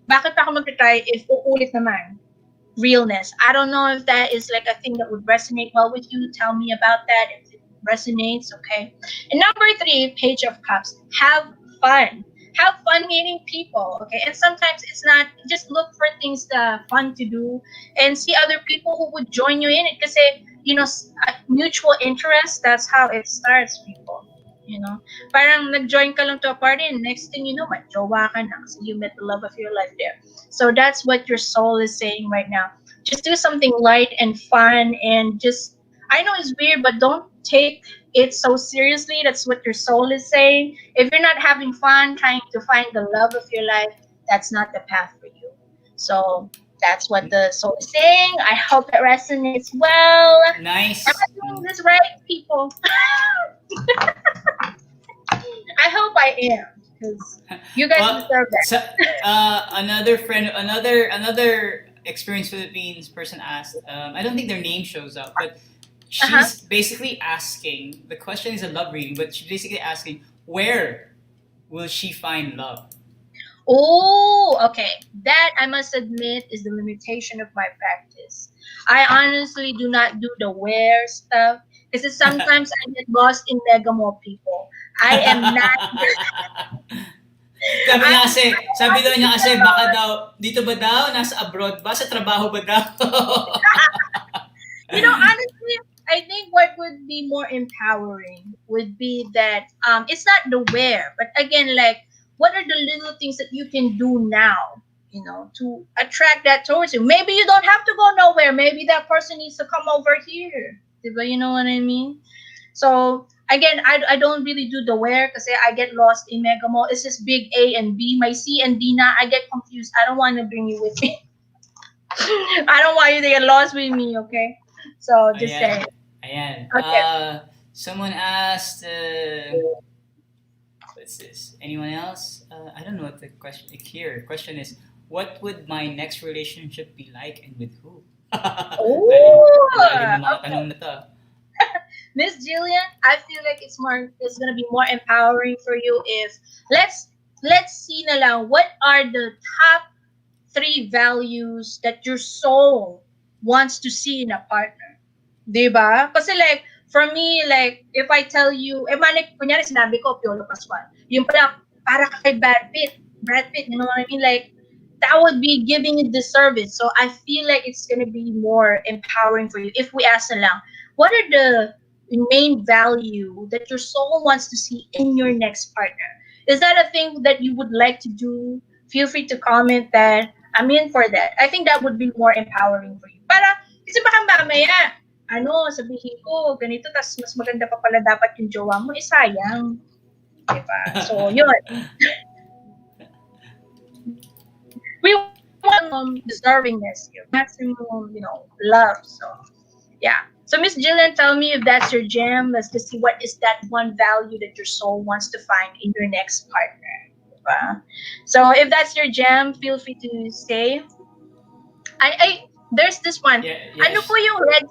bakit pa ako mag-try if uulit naman? Realness. I don't know if that is like a thing that would resonate well with you. Tell me about that if it resonates, okay? And number three, Page of Cups. Have fun. Have fun meeting people, okay? And sometimes it's not just look for things fun to do and see other people who would join you in it because mutual interest. That's how it starts, people. Parang nag-join ka lang to a party and next thing you know, jowa ka na kasi you met the love of your life there. So that's what your soul is saying right now. Just do something light and fun and just, I know it's weird, but don't take it so seriously. That's what your soul is saying. If you're not having fun trying to find the love of your life, that's not the path for you. So that's what the soul is saying. I hope it resonates well. Am Nice. I doing this right, people? I hope I am because you guys Well, deserve that. so, another friend, another experienced Philippines person asked. I don't think their name shows up, but Uh-huh. she's basically asking. The question is a love reading, but she's basically asking where will she find love? Oh, okay. That I must admit is the limitation of my practice. I honestly do not do the where stuff because sometimes I get lost in Negamo people. I am not Sabi daw niya kasi, baka daw, dito ba daw? Nasa abroad ba? Sa trabaho ba daw? Honestly, I think what would be more empowering would be that it's not the where, but again, like what are the little things that you can do now, to attract that towards you. Maybe you don't have to go nowhere. Maybe that person needs to come over here. Diba? You know what I mean? So again, I don't really do the where because I get lost in Mega Mall. It's just big A and B. My C and D now, I get confused. I don't want to bring you with me. I don't want you to get lost with me, okay? So just Ayan. saying. Ayan. Okay. Someone asked, what's this? Anyone else? I don't know what the question here. Question is, what would my next relationship be like and with who? lalim, lalim Ooh, ng mga okay. tanong na to. Miss Jillian, I feel like it's gonna be more empowering for you if let's see na lang what are the top three values that your soul wants to see in a partner. Diba? Kasi like, for me, like, if I tell you, kunyari sinabi ko, Piolo Pascual. Yung pala, para ka kay Brad Pitt. Brad Pitt, you know what I mean? Like, that would be giving it disservice. So I feel like it's gonna be more empowering for you if we ask na lang, what are the main value that your soul wants to see in your next partner? Is that a thing that you would like to do? Feel free to comment that. I'm in for that. I think that would be more empowering for you. Kasi baka mamaya, sabihin ko, ganito, tas mas maganda pa pala dapat yung jowa mo, sayang. Diba? So, yun. We want deservingness, maximum, love. So, yeah. So, Miss Jillian, tell me if that's your jam. Let's just see what is that one value that your soul wants to find in your next partner. Diba? So, if that's your jam, feel free to say. There's this one. Yeah, Ano po yes. yung red?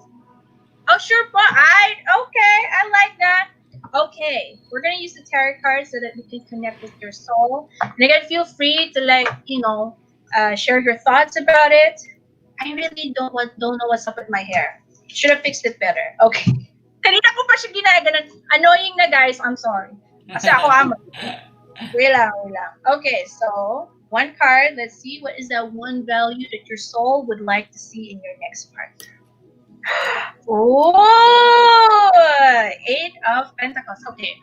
Oh, sure po. Okay. I like that. Okay. We're going to use the tarot card so that we can connect with your soul. And again, feel free to share your thoughts about it. I really don't know what's up with my hair. Should have fixed it better. Okay. Kanina ko pa siya ginaganon. Annoying na guys. I'm sorry. Kasi ako amo. Wait lang, wait lang. Okay, so one card. Let's see what is that one value that your soul would like to see in your next partner. Oh, Eight of Pentacles. Okay.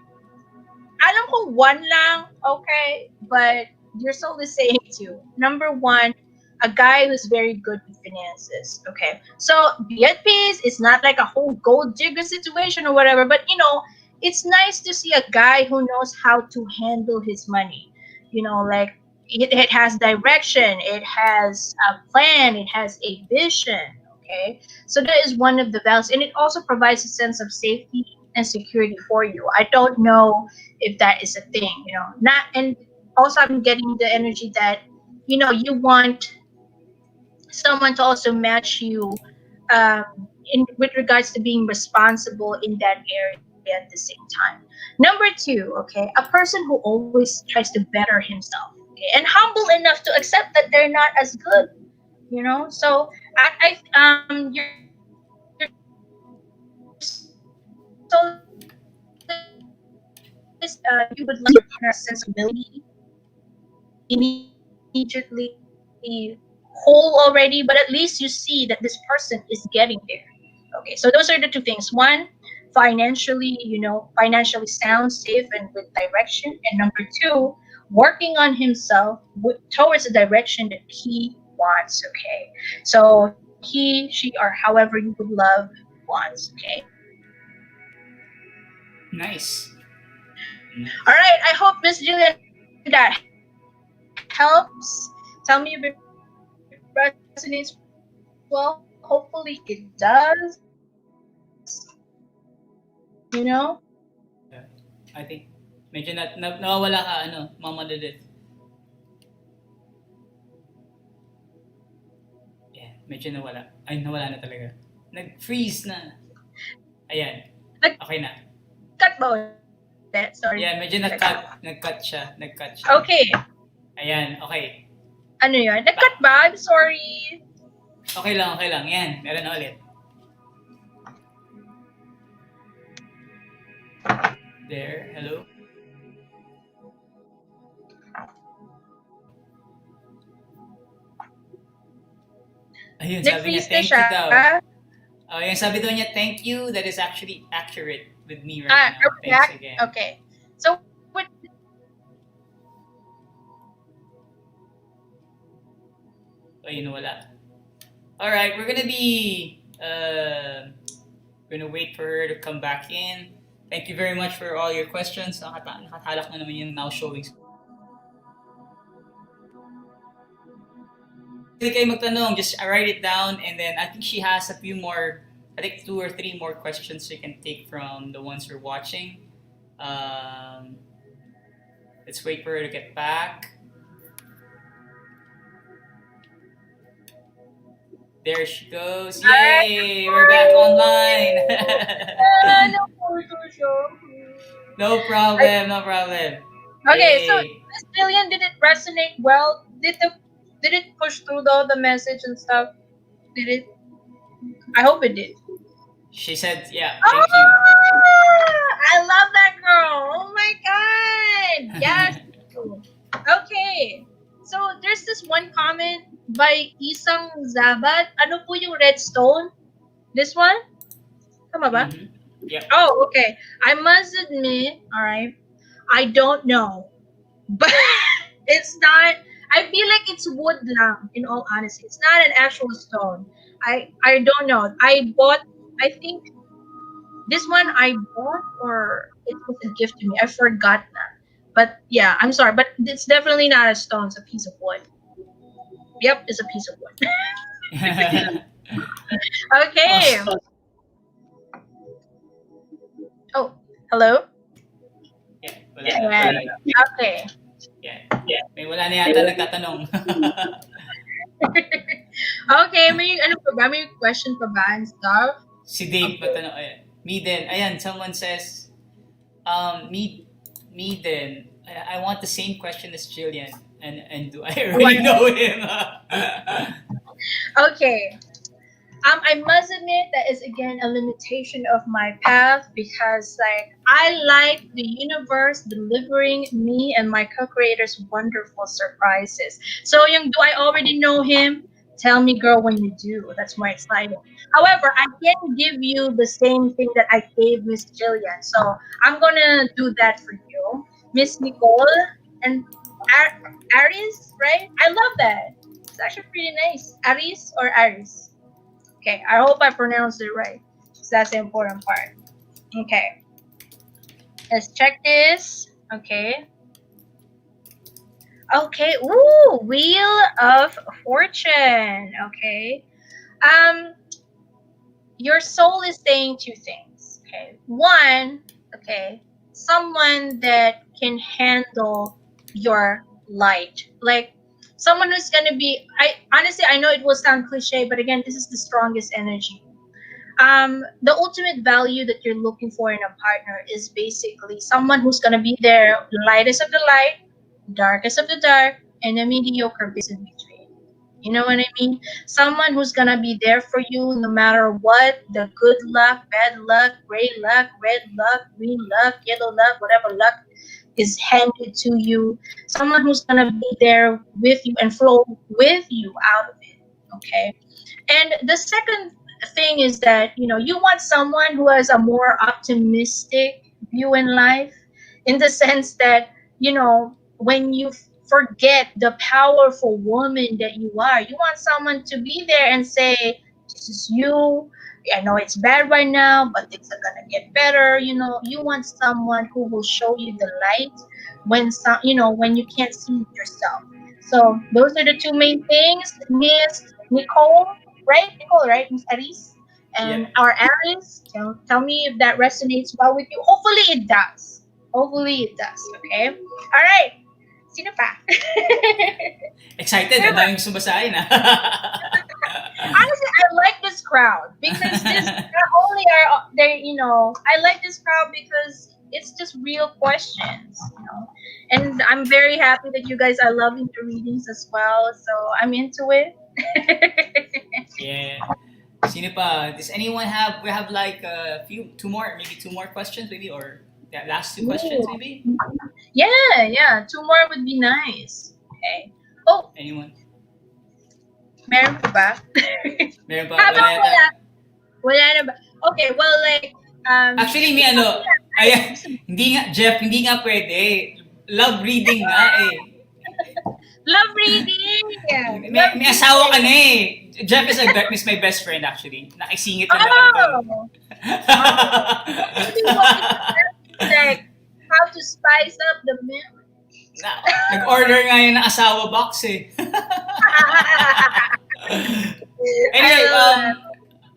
Alam ko one lang, okay, but your soul is saying two. Number one, a guy who's very good with finances. Okay. So be at peace. It's not like a whole gold digger situation or whatever, but it's nice to see a guy who knows how to handle his money. Like it has direction, it has a plan, it has a vision. Okay. So that is one of the values, and it also provides a sense of safety and security for you. I don't know if that is a thing, Not and also I'm getting the energy that you want someone to also match you um, in with regards to being responsible in that area at the same time. Number two, okay, a person who always tries to better himself, okay, and humble enough to accept that they're not as good, So your soul is saying that you would like your partner to have a sense of responsibility, immediately whole already, but at least you see that this person is getting there. Okay, so those are the two things. One, financially sound, safe, and with direction. And number two, working on himself towards the direction that he wants. Okay, so he, she, or however you would love wants. Okay. Nice. All Nice. right. I hope Miss Jillian that helps. Tell me if it resonates well. Hopefully it does. Yeah. I think, medyo nawawala ka, Mama Lilith. Yeah, medyo nawala. Ay, nawala na talaga. Nag-freeze na. Ayan. Okay na. Nag-cut ba ulit? Sorry. Yeah, medyo nag-cut siya. Okay. Ayan, okay. Ano yun? Nag-cut ba? I'm sorry. Okay lang. Yan, meron na ulit. There, hello? Ayun, sabi niya, Nag-freeze na thank you siya. daw. Yung sabi daw niya, thank you. That is actually accurate with me right Are now. we Thanks back? again. Okay. So what? Ayun, wala. Alright, we're gonna wait for her to come back in. Thank you very much for all your questions. Nakatalak na naman yung now showing. Pwede kayo magtanong, just write it down, and then I think she has a few more, I think 2 or 3 more questions you can take from the ones you're watching. Let's wait for her to get back. There she goes. Yay! We're back online. No problem, no problem. Okay, so Yay. Miss Jillian, did it resonate well? Did it push through all the message and stuff? Did it? I hope it did. She said, yeah, thank you. I love that girl. Oh my god. Yes. Okay. So there's this one comment by Isang Zabat. Ano po yung redstone? This one? Tama ba? Mhm. Yep. Oh, okay. I must admit, all right, I don't know. But it's not, I feel like it's wood lang, in all honesty. It's not an actual stone. I don't know. I think this one I bought or it was a gift to me. I forgot that. But yeah, I'm sorry. But it's definitely not a stone. It's a piece of wood. Yep, it's a piece of wood. Okay. Oh, Oh, hello? yeah, wala Yeah. na. Okay. Yeah. May wala na yata nagtatanong. Okay, may ano pa ba? May question pa ba and stuff? Si Dave patanong. Ayan. Me din. Ayan, someone says, me then. I want the same question as Jillian. And do I really know him? Okay. I must admit that is again a limitation of my path because like I like the universe delivering me and my co-creators wonderful surprises. So yung do I already know him? Tell me girl when you do. That's more exciting. However, I can give you the same thing that I gave Miss Jillian. So I'm gonna do that for you. Miss Nicole and Aries, right? I love that. It's actually pretty nice. Aries or Aries? Okay, I hope I pronounced it right. Because that's the important part. Okay. Let's check this. Okay. Okay. Ooh, Wheel of Fortune. Okay. Your soul is saying 2 things. Okay. One, okay, someone that can handle your light. Like someone who's gonna be I honestly I know it will sound cliche, but again, this is the strongest energy. The ultimate value that you're looking for in a partner is basically someone who's gonna be there, lightest of the light, darkest of the dark, and a mediocre bit in between. You know what I mean? Someone who's gonna be there for you no matter what, the good luck, bad luck, gray luck, red luck, green luck, yellow luck, whatever luck is handed to you. Someone who's gonna be there with you and flow with you out of it. Okay. And the second thing is that you want someone who has a more optimistic view in life, in the sense that when you forget the powerful woman that you are, you want someone to be there and say, "This is you. I know it's bad right now, but things are gonna get better." You want someone who will show you the light when you can't see it yourself. So those are the 2 main things, Miss Nicole, right? Nicole, right? Miss Aris and Yep. our Aris. Tell me if that resonates well with you. Hopefully it does. Hopefully it does. Okay. All right. Sino pa? Excited. Ang daming sumasahin, ha? Honestly, I like this crowd because this not only are they, I like this crowd because it's just real questions. And I'm very happy that you guys are loving the readings as well. So I'm into it. Yeah. Sino pa? Does anyone have? We have like two more, maybe 2 more questions, maybe, or yeah, last 2 questions, maybe. Yeah, 2 more would be nice. Okay. Oh, Anyone? Meron pa ba? Meron pa, wala Habang yata. wala na ba? Okay, well, like, Actually, may ikaw ano, na, ay, ibig sabihin, hindi nga, Jeff, hindi nga pwede. Love reading nga eh. love reading! Love May asawa ka reading! na eh. Jeff is my best friend actually. Nakisingit lang naman to. Oh! Oh! Maybe what we could do, like, how to spice up the milk. Nag-order nga yun ng asawa box eh. I Anyway, love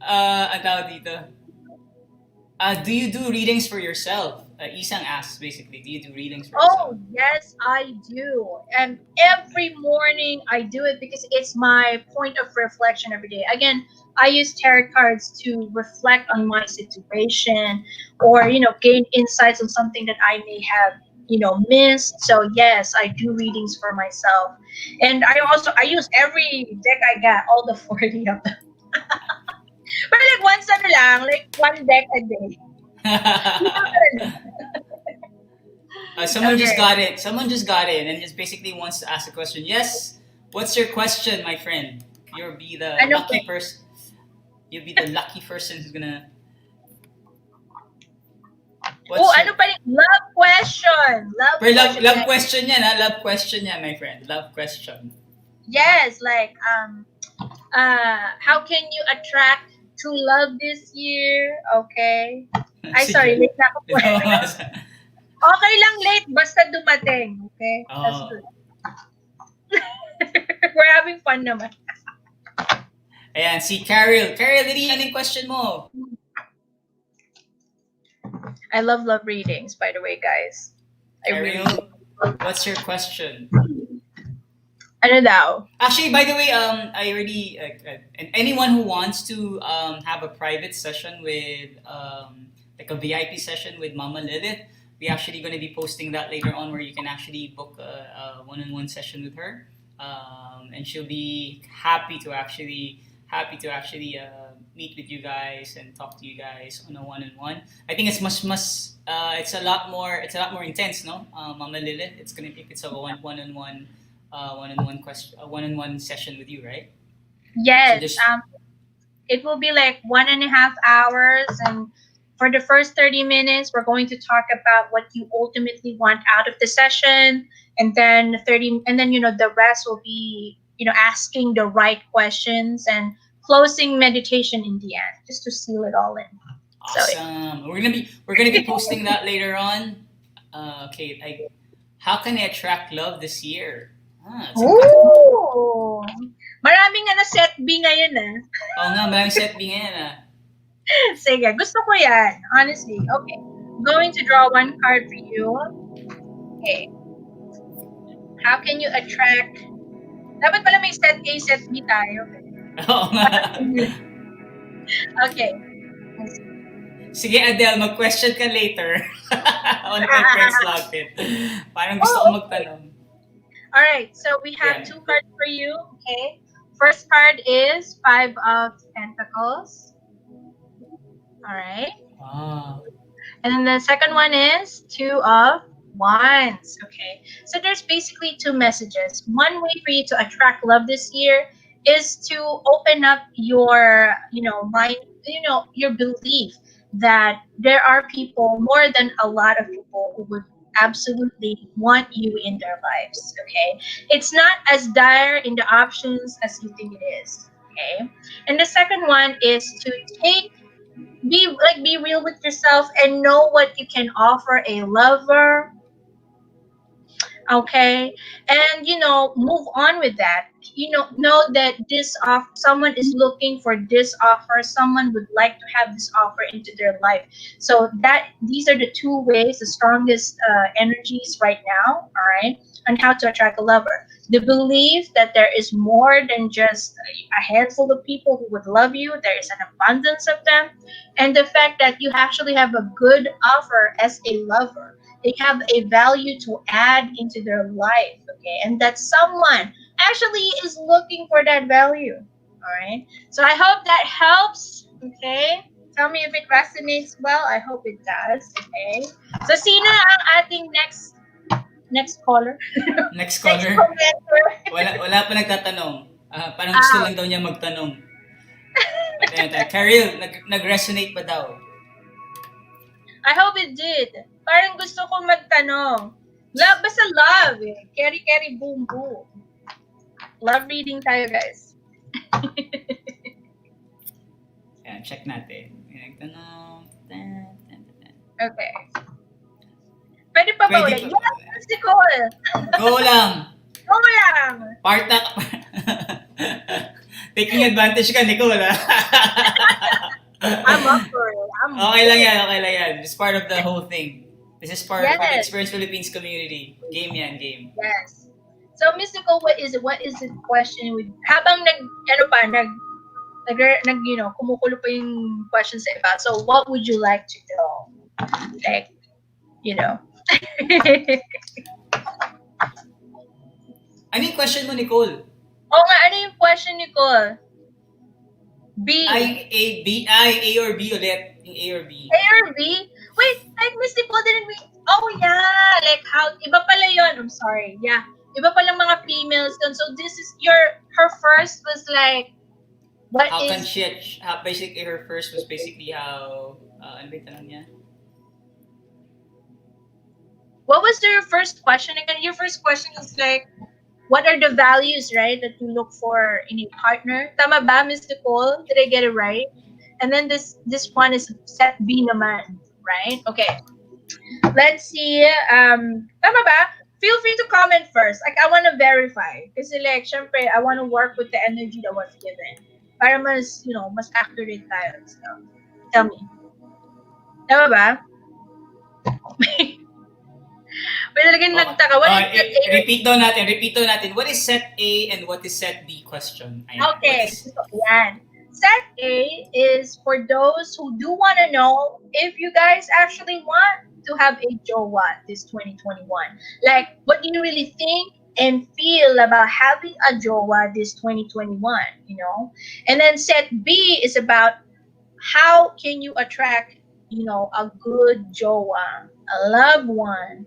that. ang tawag dito. Do you do readings for yourself? Isang asks basically, do you do readings for yourself? Oh, yes, I do. And every morning I do it because it's my point of reflection every day. Again, I use tarot cards to reflect on my situation or, gain insights on something that I may have, missed. So, yes, I do readings for myself. And I use every deck I got, all the 40 of them. But like once ano lang, like one deck a day. Someone just Okay. got it. Someone just got it and just basically wants to ask a question. Yes. What's your question, my friend? You'll be the Ano lucky po? person. You'll be the lucky person who's gonna. Oh, What's ano pa rin? Love question. Love Per question. love question yan, ha? Love question yan, my friend. Love question. Yes, like how can you attract true love this year? Okay. Ay, Si sorry, Jeff. late na ako po. Okay lang late, basta dumating. Okay? That's Oo. good. We're having fun naman. Ayan, si Carol. Carol, dali, anong question mo? I love readings, by the way, guys. I really do. Carol, what's your question? Ano daw? Actually, by the way, I already and anyone who wants to have a private session with like a VIP session with Mama Lilith, we actually going to be posting that later on, where you can actually book a one-on-one session with her, and she'll be happy to actually meet with you guys and talk to you guys on a one-on-one. I think it's it's a lot more intense, no? Mama Lilith, it's a one-on-one one-on-one question, a one-on-one session with you, right? So Yes. just It will be like 1.5 hours, and for the first 30 minutes, we're going to talk about what you ultimately want out of the session, and then the rest will be asking the right questions and closing meditation in the end, just to seal it all in. So, awesome. We're gonna be posting that later on. Okay, how can I attract love this year? It's a good. ooh, maraming set B ngayon Oo nga, maraming set B ngayon ah. Sige, gusto ko yan, honestly. Okay, I'm going to draw one card for you. Okay. How can you attract... Dapat pala may set A, set B tayo. Oo nga. Okay. Sige Adele, mag-question ka later. On my friends log it. Parang gusto ko magtanong. Alright, so we have Yeah. 2 cards for you. Okay. First card is 5 of Pentacles. Alright. Ah. And then the second one is 2 of Wands. Okay. So there's basically 2 messages. One way for you to attract love this year is to open up your, mind, your belief that there are people, more than a lot of people, who would absolutely want you in their lives. Okay. It's not as dire in the options as you think it is. Okay. And the second one is to be real with yourself and know what you can offer a lover. Okay. And move on with that. Know that someone is looking for this offer, someone would like to have this offer into their life. So that these are the 2 ways, the strongest energies right now, all right, on how to attract a lover. The belief that there is more than just a handful of people who would love you, there is an abundance of them, and the fact that you actually have a good offer as a lover. They have a value to add into their life, okay, and that someone actually is looking for that value. All right, so I hope that helps. Okay, tell me if it resonates well. I hope it does. Okay, so sino ang ating next caller? Next Next caller. commenter. Wala pa nagtatanong. Parang gusto Ah, lang daw niya magtanong. But ayun, Karil, nag-resonate ba daw? I hope it did. Parang gusto ko magtanong. Love, basta love eh. Carry, carry, boom, boom. Love reading tayo, guys. Ayan, check natin. Nagtanong. Okay. Pwede pa ba Pwede ulit? pa. Yes, Miss Nicole! Go lang! Go lang! Part na. Taking advantage ka, Nicole, ha? I'm up for it. Okay lang yan, okay lang yan. It's part of the whole thing. This is part of the Yes. Experience Philippines community. Game yan, game. Yes. So, Miss Nicole, what is it? What is the question? Habang kumukulo pa yung question sa iba. So, what would you like to know? Like, you know. Ano yung question mo, Nicole? Oo nga, ano yung question, Nicole? B. A or B ulit. Yung A or B. A or B? Wait, like Miss Nicole didn't we? Oh yeah, like how iba pala yon. I'm sorry. Yeah, iba pala mga females dun. So this is her first was like what How is can she, basically her first was basically how, ano ba yung tanong niya? what was your first question again? Your first question is like what are the values, right, that you look for in a partner? Tama ba, Miss Nicole? Did I get it right? And then this one is set B naman, right? Okay. Let's see. Tama ba? Feel free to comment first. Like, I want to verify. Kasi like, syempre, I want to work with the energy that was given. Para mas, mas accurate tayo. So, tell me. Tama ba? May talagang nagtaka. What is set A? Repeat daw natin. What is set A and what is set B question? Ayan. Okay. So, yan. Set A is for those who do want to know if you guys actually want to have a jowa this 2021. Like, what do you really think and feel about having a jowa this 2021, And then set B is about how can you attract, a good jowa, a loved one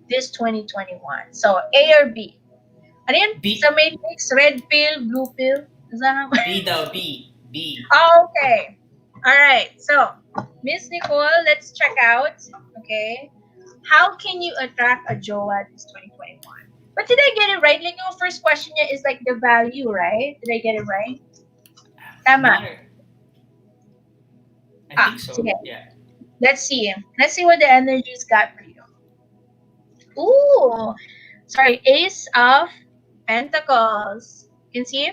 this 2021. So, A or B? Ano yun? B. Sa matrix, red pill, blue pill? B daw, B. Oh, okay. All right. So, Miss Nicole, let's check out. Okay. How can you attract a jowa this 2021? But did I get it right? Like, your first question niya is like the value, right? Did I get it right? Tama. I think so. Sige. Yeah. Let's see. Let's see what the energy's got for you. Ooh. Sorry. Ace of Pentacles. You can see?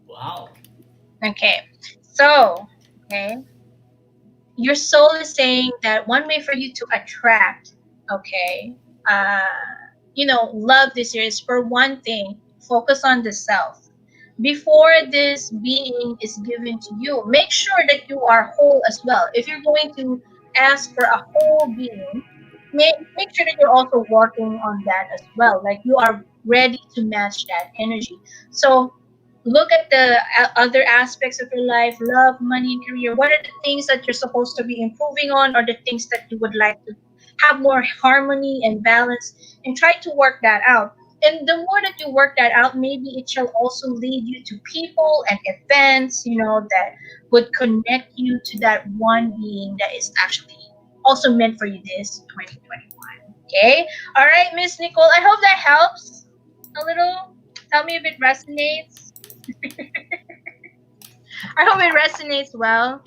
Wow. Okay. So, okay. Your soul is saying that one way for you to attract, okay, love this year is, for one thing, focus on the self. Before this being is given to you, make sure that you are whole as well. If you're going to ask for a whole being, make sure that you're also working on that as well. Like, you are ready to match that energy. So look at the other aspects of your life: love, money, and career. What are the things that you're supposed to be improving on, or the things that you would like to have more harmony and balance, and try to work that out. And the more that you work that out, maybe it shall also lead you to people and events, that would connect you to that one being that is actually also meant for you this 2021. Okay? All right, Miss Nicole, I hope that helps a little. Tell me if it resonates. I hope it resonates well.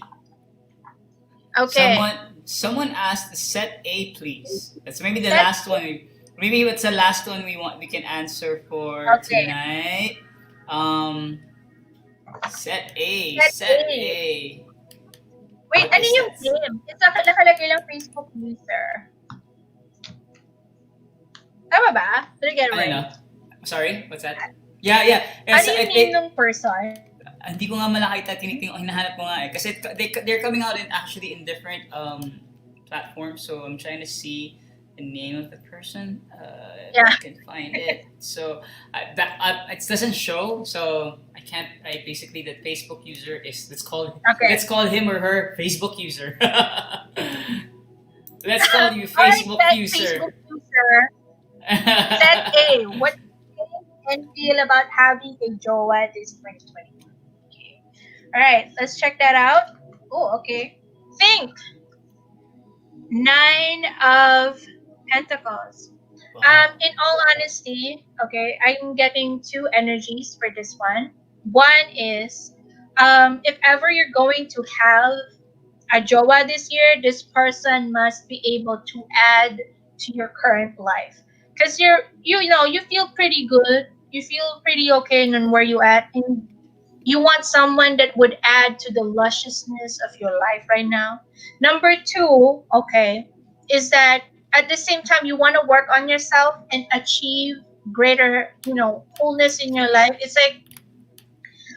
Okay. Someone asked set A, please. That's maybe the Set last one. Maybe it's the last one we can answer for tonight. Set A. Set A. Wait, ano yung name? It's nakalagay lang Facebook user. Tama ba? Did I get it right? Sorry, what's that? Yeah. Ano yung name ng person? Hindi ko nga malakita, hinahanap ko nga eh. Kasi they're coming out actually in different platforms, so I'm trying to see the name of the person. If I can find it. So it doesn't show, so basically the Facebook user is, let's call him or her Facebook user. Let's call you Facebook user. Facebook user. Set A. What and feel about having a jowa this 2021. Okay. All right, let's check that out. Oh, okay. Think Nine of Pentacles. Wow. In all honesty, okay, I'm getting two energies for this one. One is, if ever you're going to have a jowa this year, this person must be able to add to your current life. Because you feel pretty good, you feel pretty okay on where you at, and you want someone that would add to the lusciousness of your life right now. Number two, okay, is that at the same time you want to work on yourself and achieve greater, wholeness in your life. It's like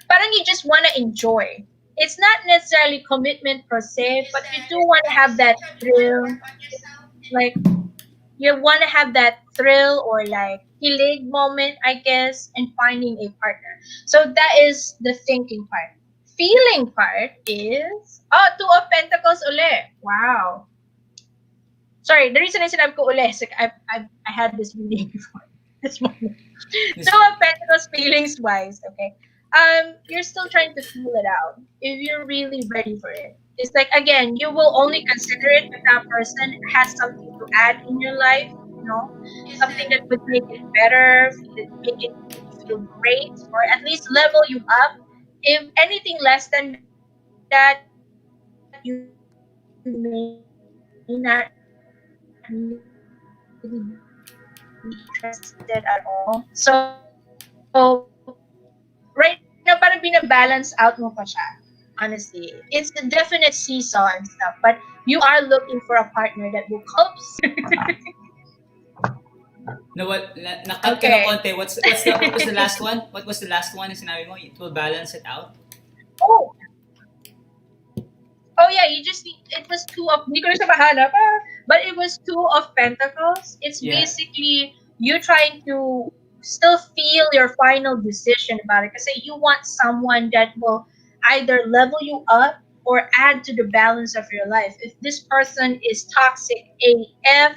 parang you just want to enjoy. It's not necessarily commitment per se, but you do want to have that thrill, like you want to have that thrill or like kilig moment, I guess, in finding a partner. So that is the thinking part. Feeling part is Two of Pentacles uli. Wow. Sorry, the reason I said I'm ko uli is like I had this reading before this morning. This, Two of Pentacles feelings wise, okay. You're still trying to feel it out. If you're really ready for it, it's like again, you will only consider it if that person has something to add in your life. Something that would make it better, make it you feel great, or at least level you up. If anything less than that, you may not really be interested at all. So right now, parang binabalance out mo pa siya. Honestly, it's definite seesaw and stuff, but you are looking for a partner that will complement you. no, nakat ka ng Okay. konti. What was the last one? What was the last one na sinabi mo? It will balance it out? Oh, Oh yeah, you just need. It was two of. Hindi ko na siya mahanap, but it was two of pentacles. It's Yeah. basically you trying to still feel your final decision about it. Because you want someone that will either level you up or add to the balance of your life. If this person is toxic AF,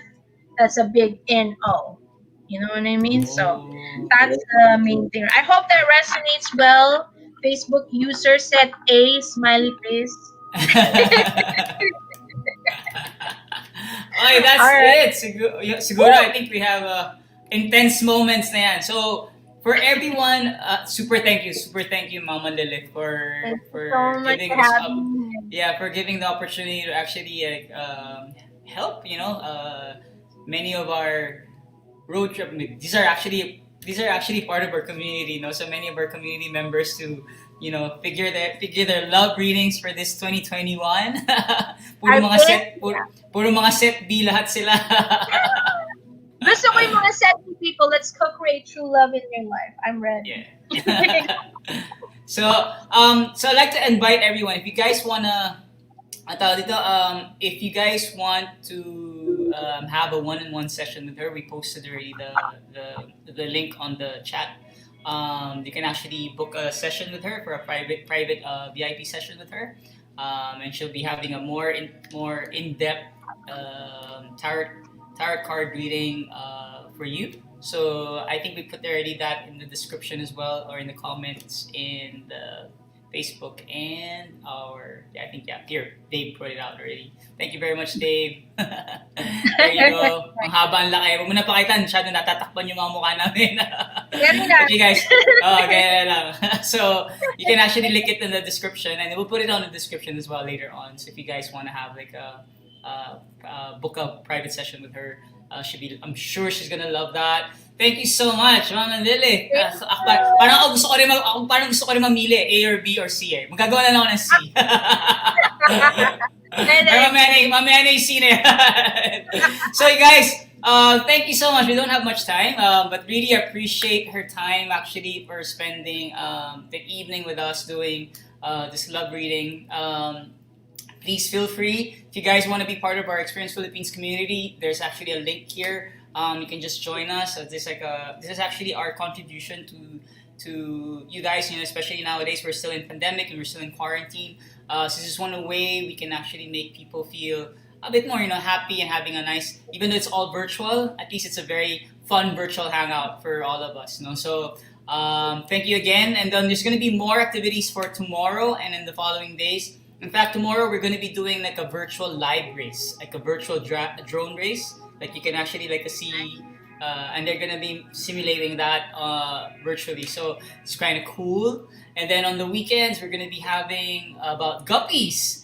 that's a big NO. You know what I mean? So Oh. that's the main thing. I hope that resonates well. Facebook user said A smiley face. Okay, All that's right. it. Siguro, I think we have intense moments na yan. So, for everyone, super thank you, Mama Lilith, Thank you for so much giving for this up. having me. Yeah, for giving the opportunity to actually help. Many of our road trip. These are actually part of our community. So many of our community members to figure their love readings for this 2021. puro I've mga been, set puro mga set B lahat sila. gusto ko yung mga setting people. Let's co-create true love in your life. I'm ready. Yeah. So I'd like to invite everyone, if you guys wanna if you guys want to have a one-on-one session with her, we posted already the link on the chat. You can actually book a session with her for a private VIP session with her, and she'll be having a more in depth tarot card reading for you. So I think we put already that in the description as well, or in the comments in the Facebook and here Dave put it out already. Thank you very much, Dave. There you go. Ang haba ang laki. Huwag mo na pakitan. Masyado natatakpan yung mga mukha namin. Ganun lang. Okay, guys. Ganyan lang. So you can actually link it in the description, and we'll put it on the description as well later on. So if you guys want to have like book a private session with her, I'm sure she's gonna love that. Thank you so much, Mama Lily. Parang gusto ko rin mamili, A or B or C eh. Magagawa na lang ako ng C. Pero mamaya na yung C na yan. So guys, thank you so much. We don't have much time, but really appreciate her time actually for spending the evening with us doing this love reading. Please feel free. If you guys want to be part of our Experience Philippines community, there's actually a link here. You can just join us. This is actually our contribution to you guys. Especially nowadays, we're still in pandemic and we're still in quarantine. So this is one way we can actually make people feel a bit more, happy and having a nice, even though it's all virtual, at least it's a very fun virtual hangout for all of us. So thank you again. And then there's going to be more activities for tomorrow and in the following days. In fact, tomorrow we're going to be doing like a virtual live race, like a virtual drone race. Like you can actually like see, and they're going to be simulating that virtually. So it's kind of cool. And then on the weekends, we're going to be having about guppies.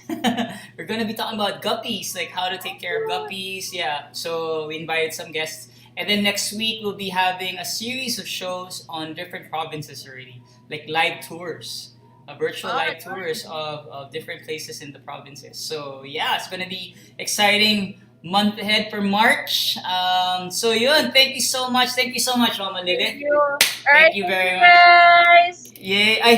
We're going to be talking about guppies, like how to take care of guppies. Yeah. So we invited some guests. And then next week, we'll be having a series of shows on different provinces already, like live tours, virtual live tours of different places in the provinces. So yeah, it's going to be exciting month ahead for March. So yun, thank you so much. Thank you so much, Mama Lilith. Thank you. Thank you very much. Guys. Yeah, ay,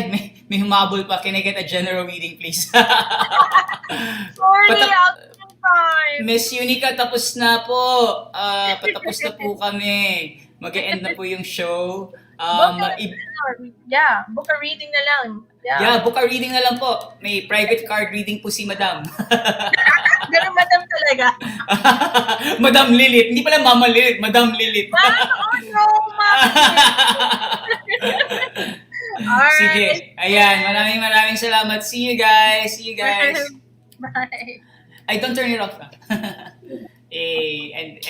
may humabol pa. Can I get a general reading, please? Sorry, Patap- out of time. Miss Unica, tapos na po. Patapos na po kami. Mag-e-end na po yung show. Book a reading na lang. Yeah, book a reading na lang po. May private card reading po si Madam. Ganun, Madam talaga. Madam Lilith. Hindi pala Mama Lilith, Madam Lilith. No, Mama. Alright. Sige. Ayan, maraming salamat. See you guys. Bye. I don't turn it off. And